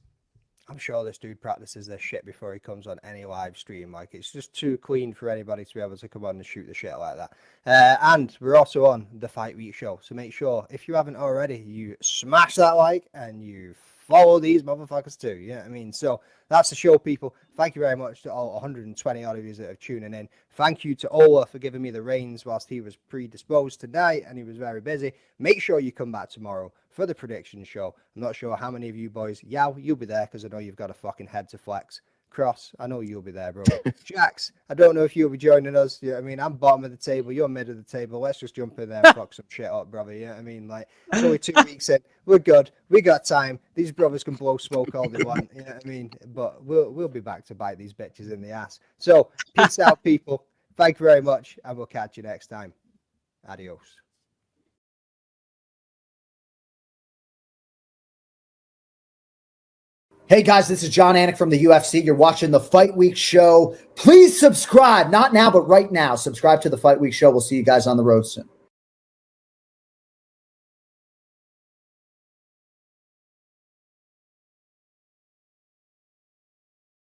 I'm sure this dude practices this shit before he comes on any live stream. Like, it's just too clean for anybody to be able to come on and shoot the shit like that. And we're also on the Fight Week show. So make sure, if you haven't already, you smash that like and you follow these motherfuckers too. Yeah, I mean, so that's the show, people. Thank you very much to all 120 odd of you that are tuning in. Thank you to Ola for giving me the reins whilst he was predisposed tonight and he was very busy. Make sure you come back tomorrow for the prediction show. I'm not sure how many of you boys, you'll be there because I know you've got a fucking head to flex. Cross, I know you'll be there, bro. Jax, I don't know if you'll be joining us. Yeah, I mean, I'm bottom of the table, you're mid of the table. Let's just jump in there and fuck some shit up, brother. Yeah, I mean, like, it's only 2 weeks in. We're good. We got time. These brothers can blow smoke all they want. Yeah, I mean, but we'll be back to bite these bitches in the ass. So, peace out, people. Thank you very much, and we'll catch you next time. Adios. Hey guys, this is John Anik from the UFC. You're watching the Fight Week Show. Please subscribe. Not now, but right now. Subscribe to the Fight Week Show. We'll see you guys on the road soon.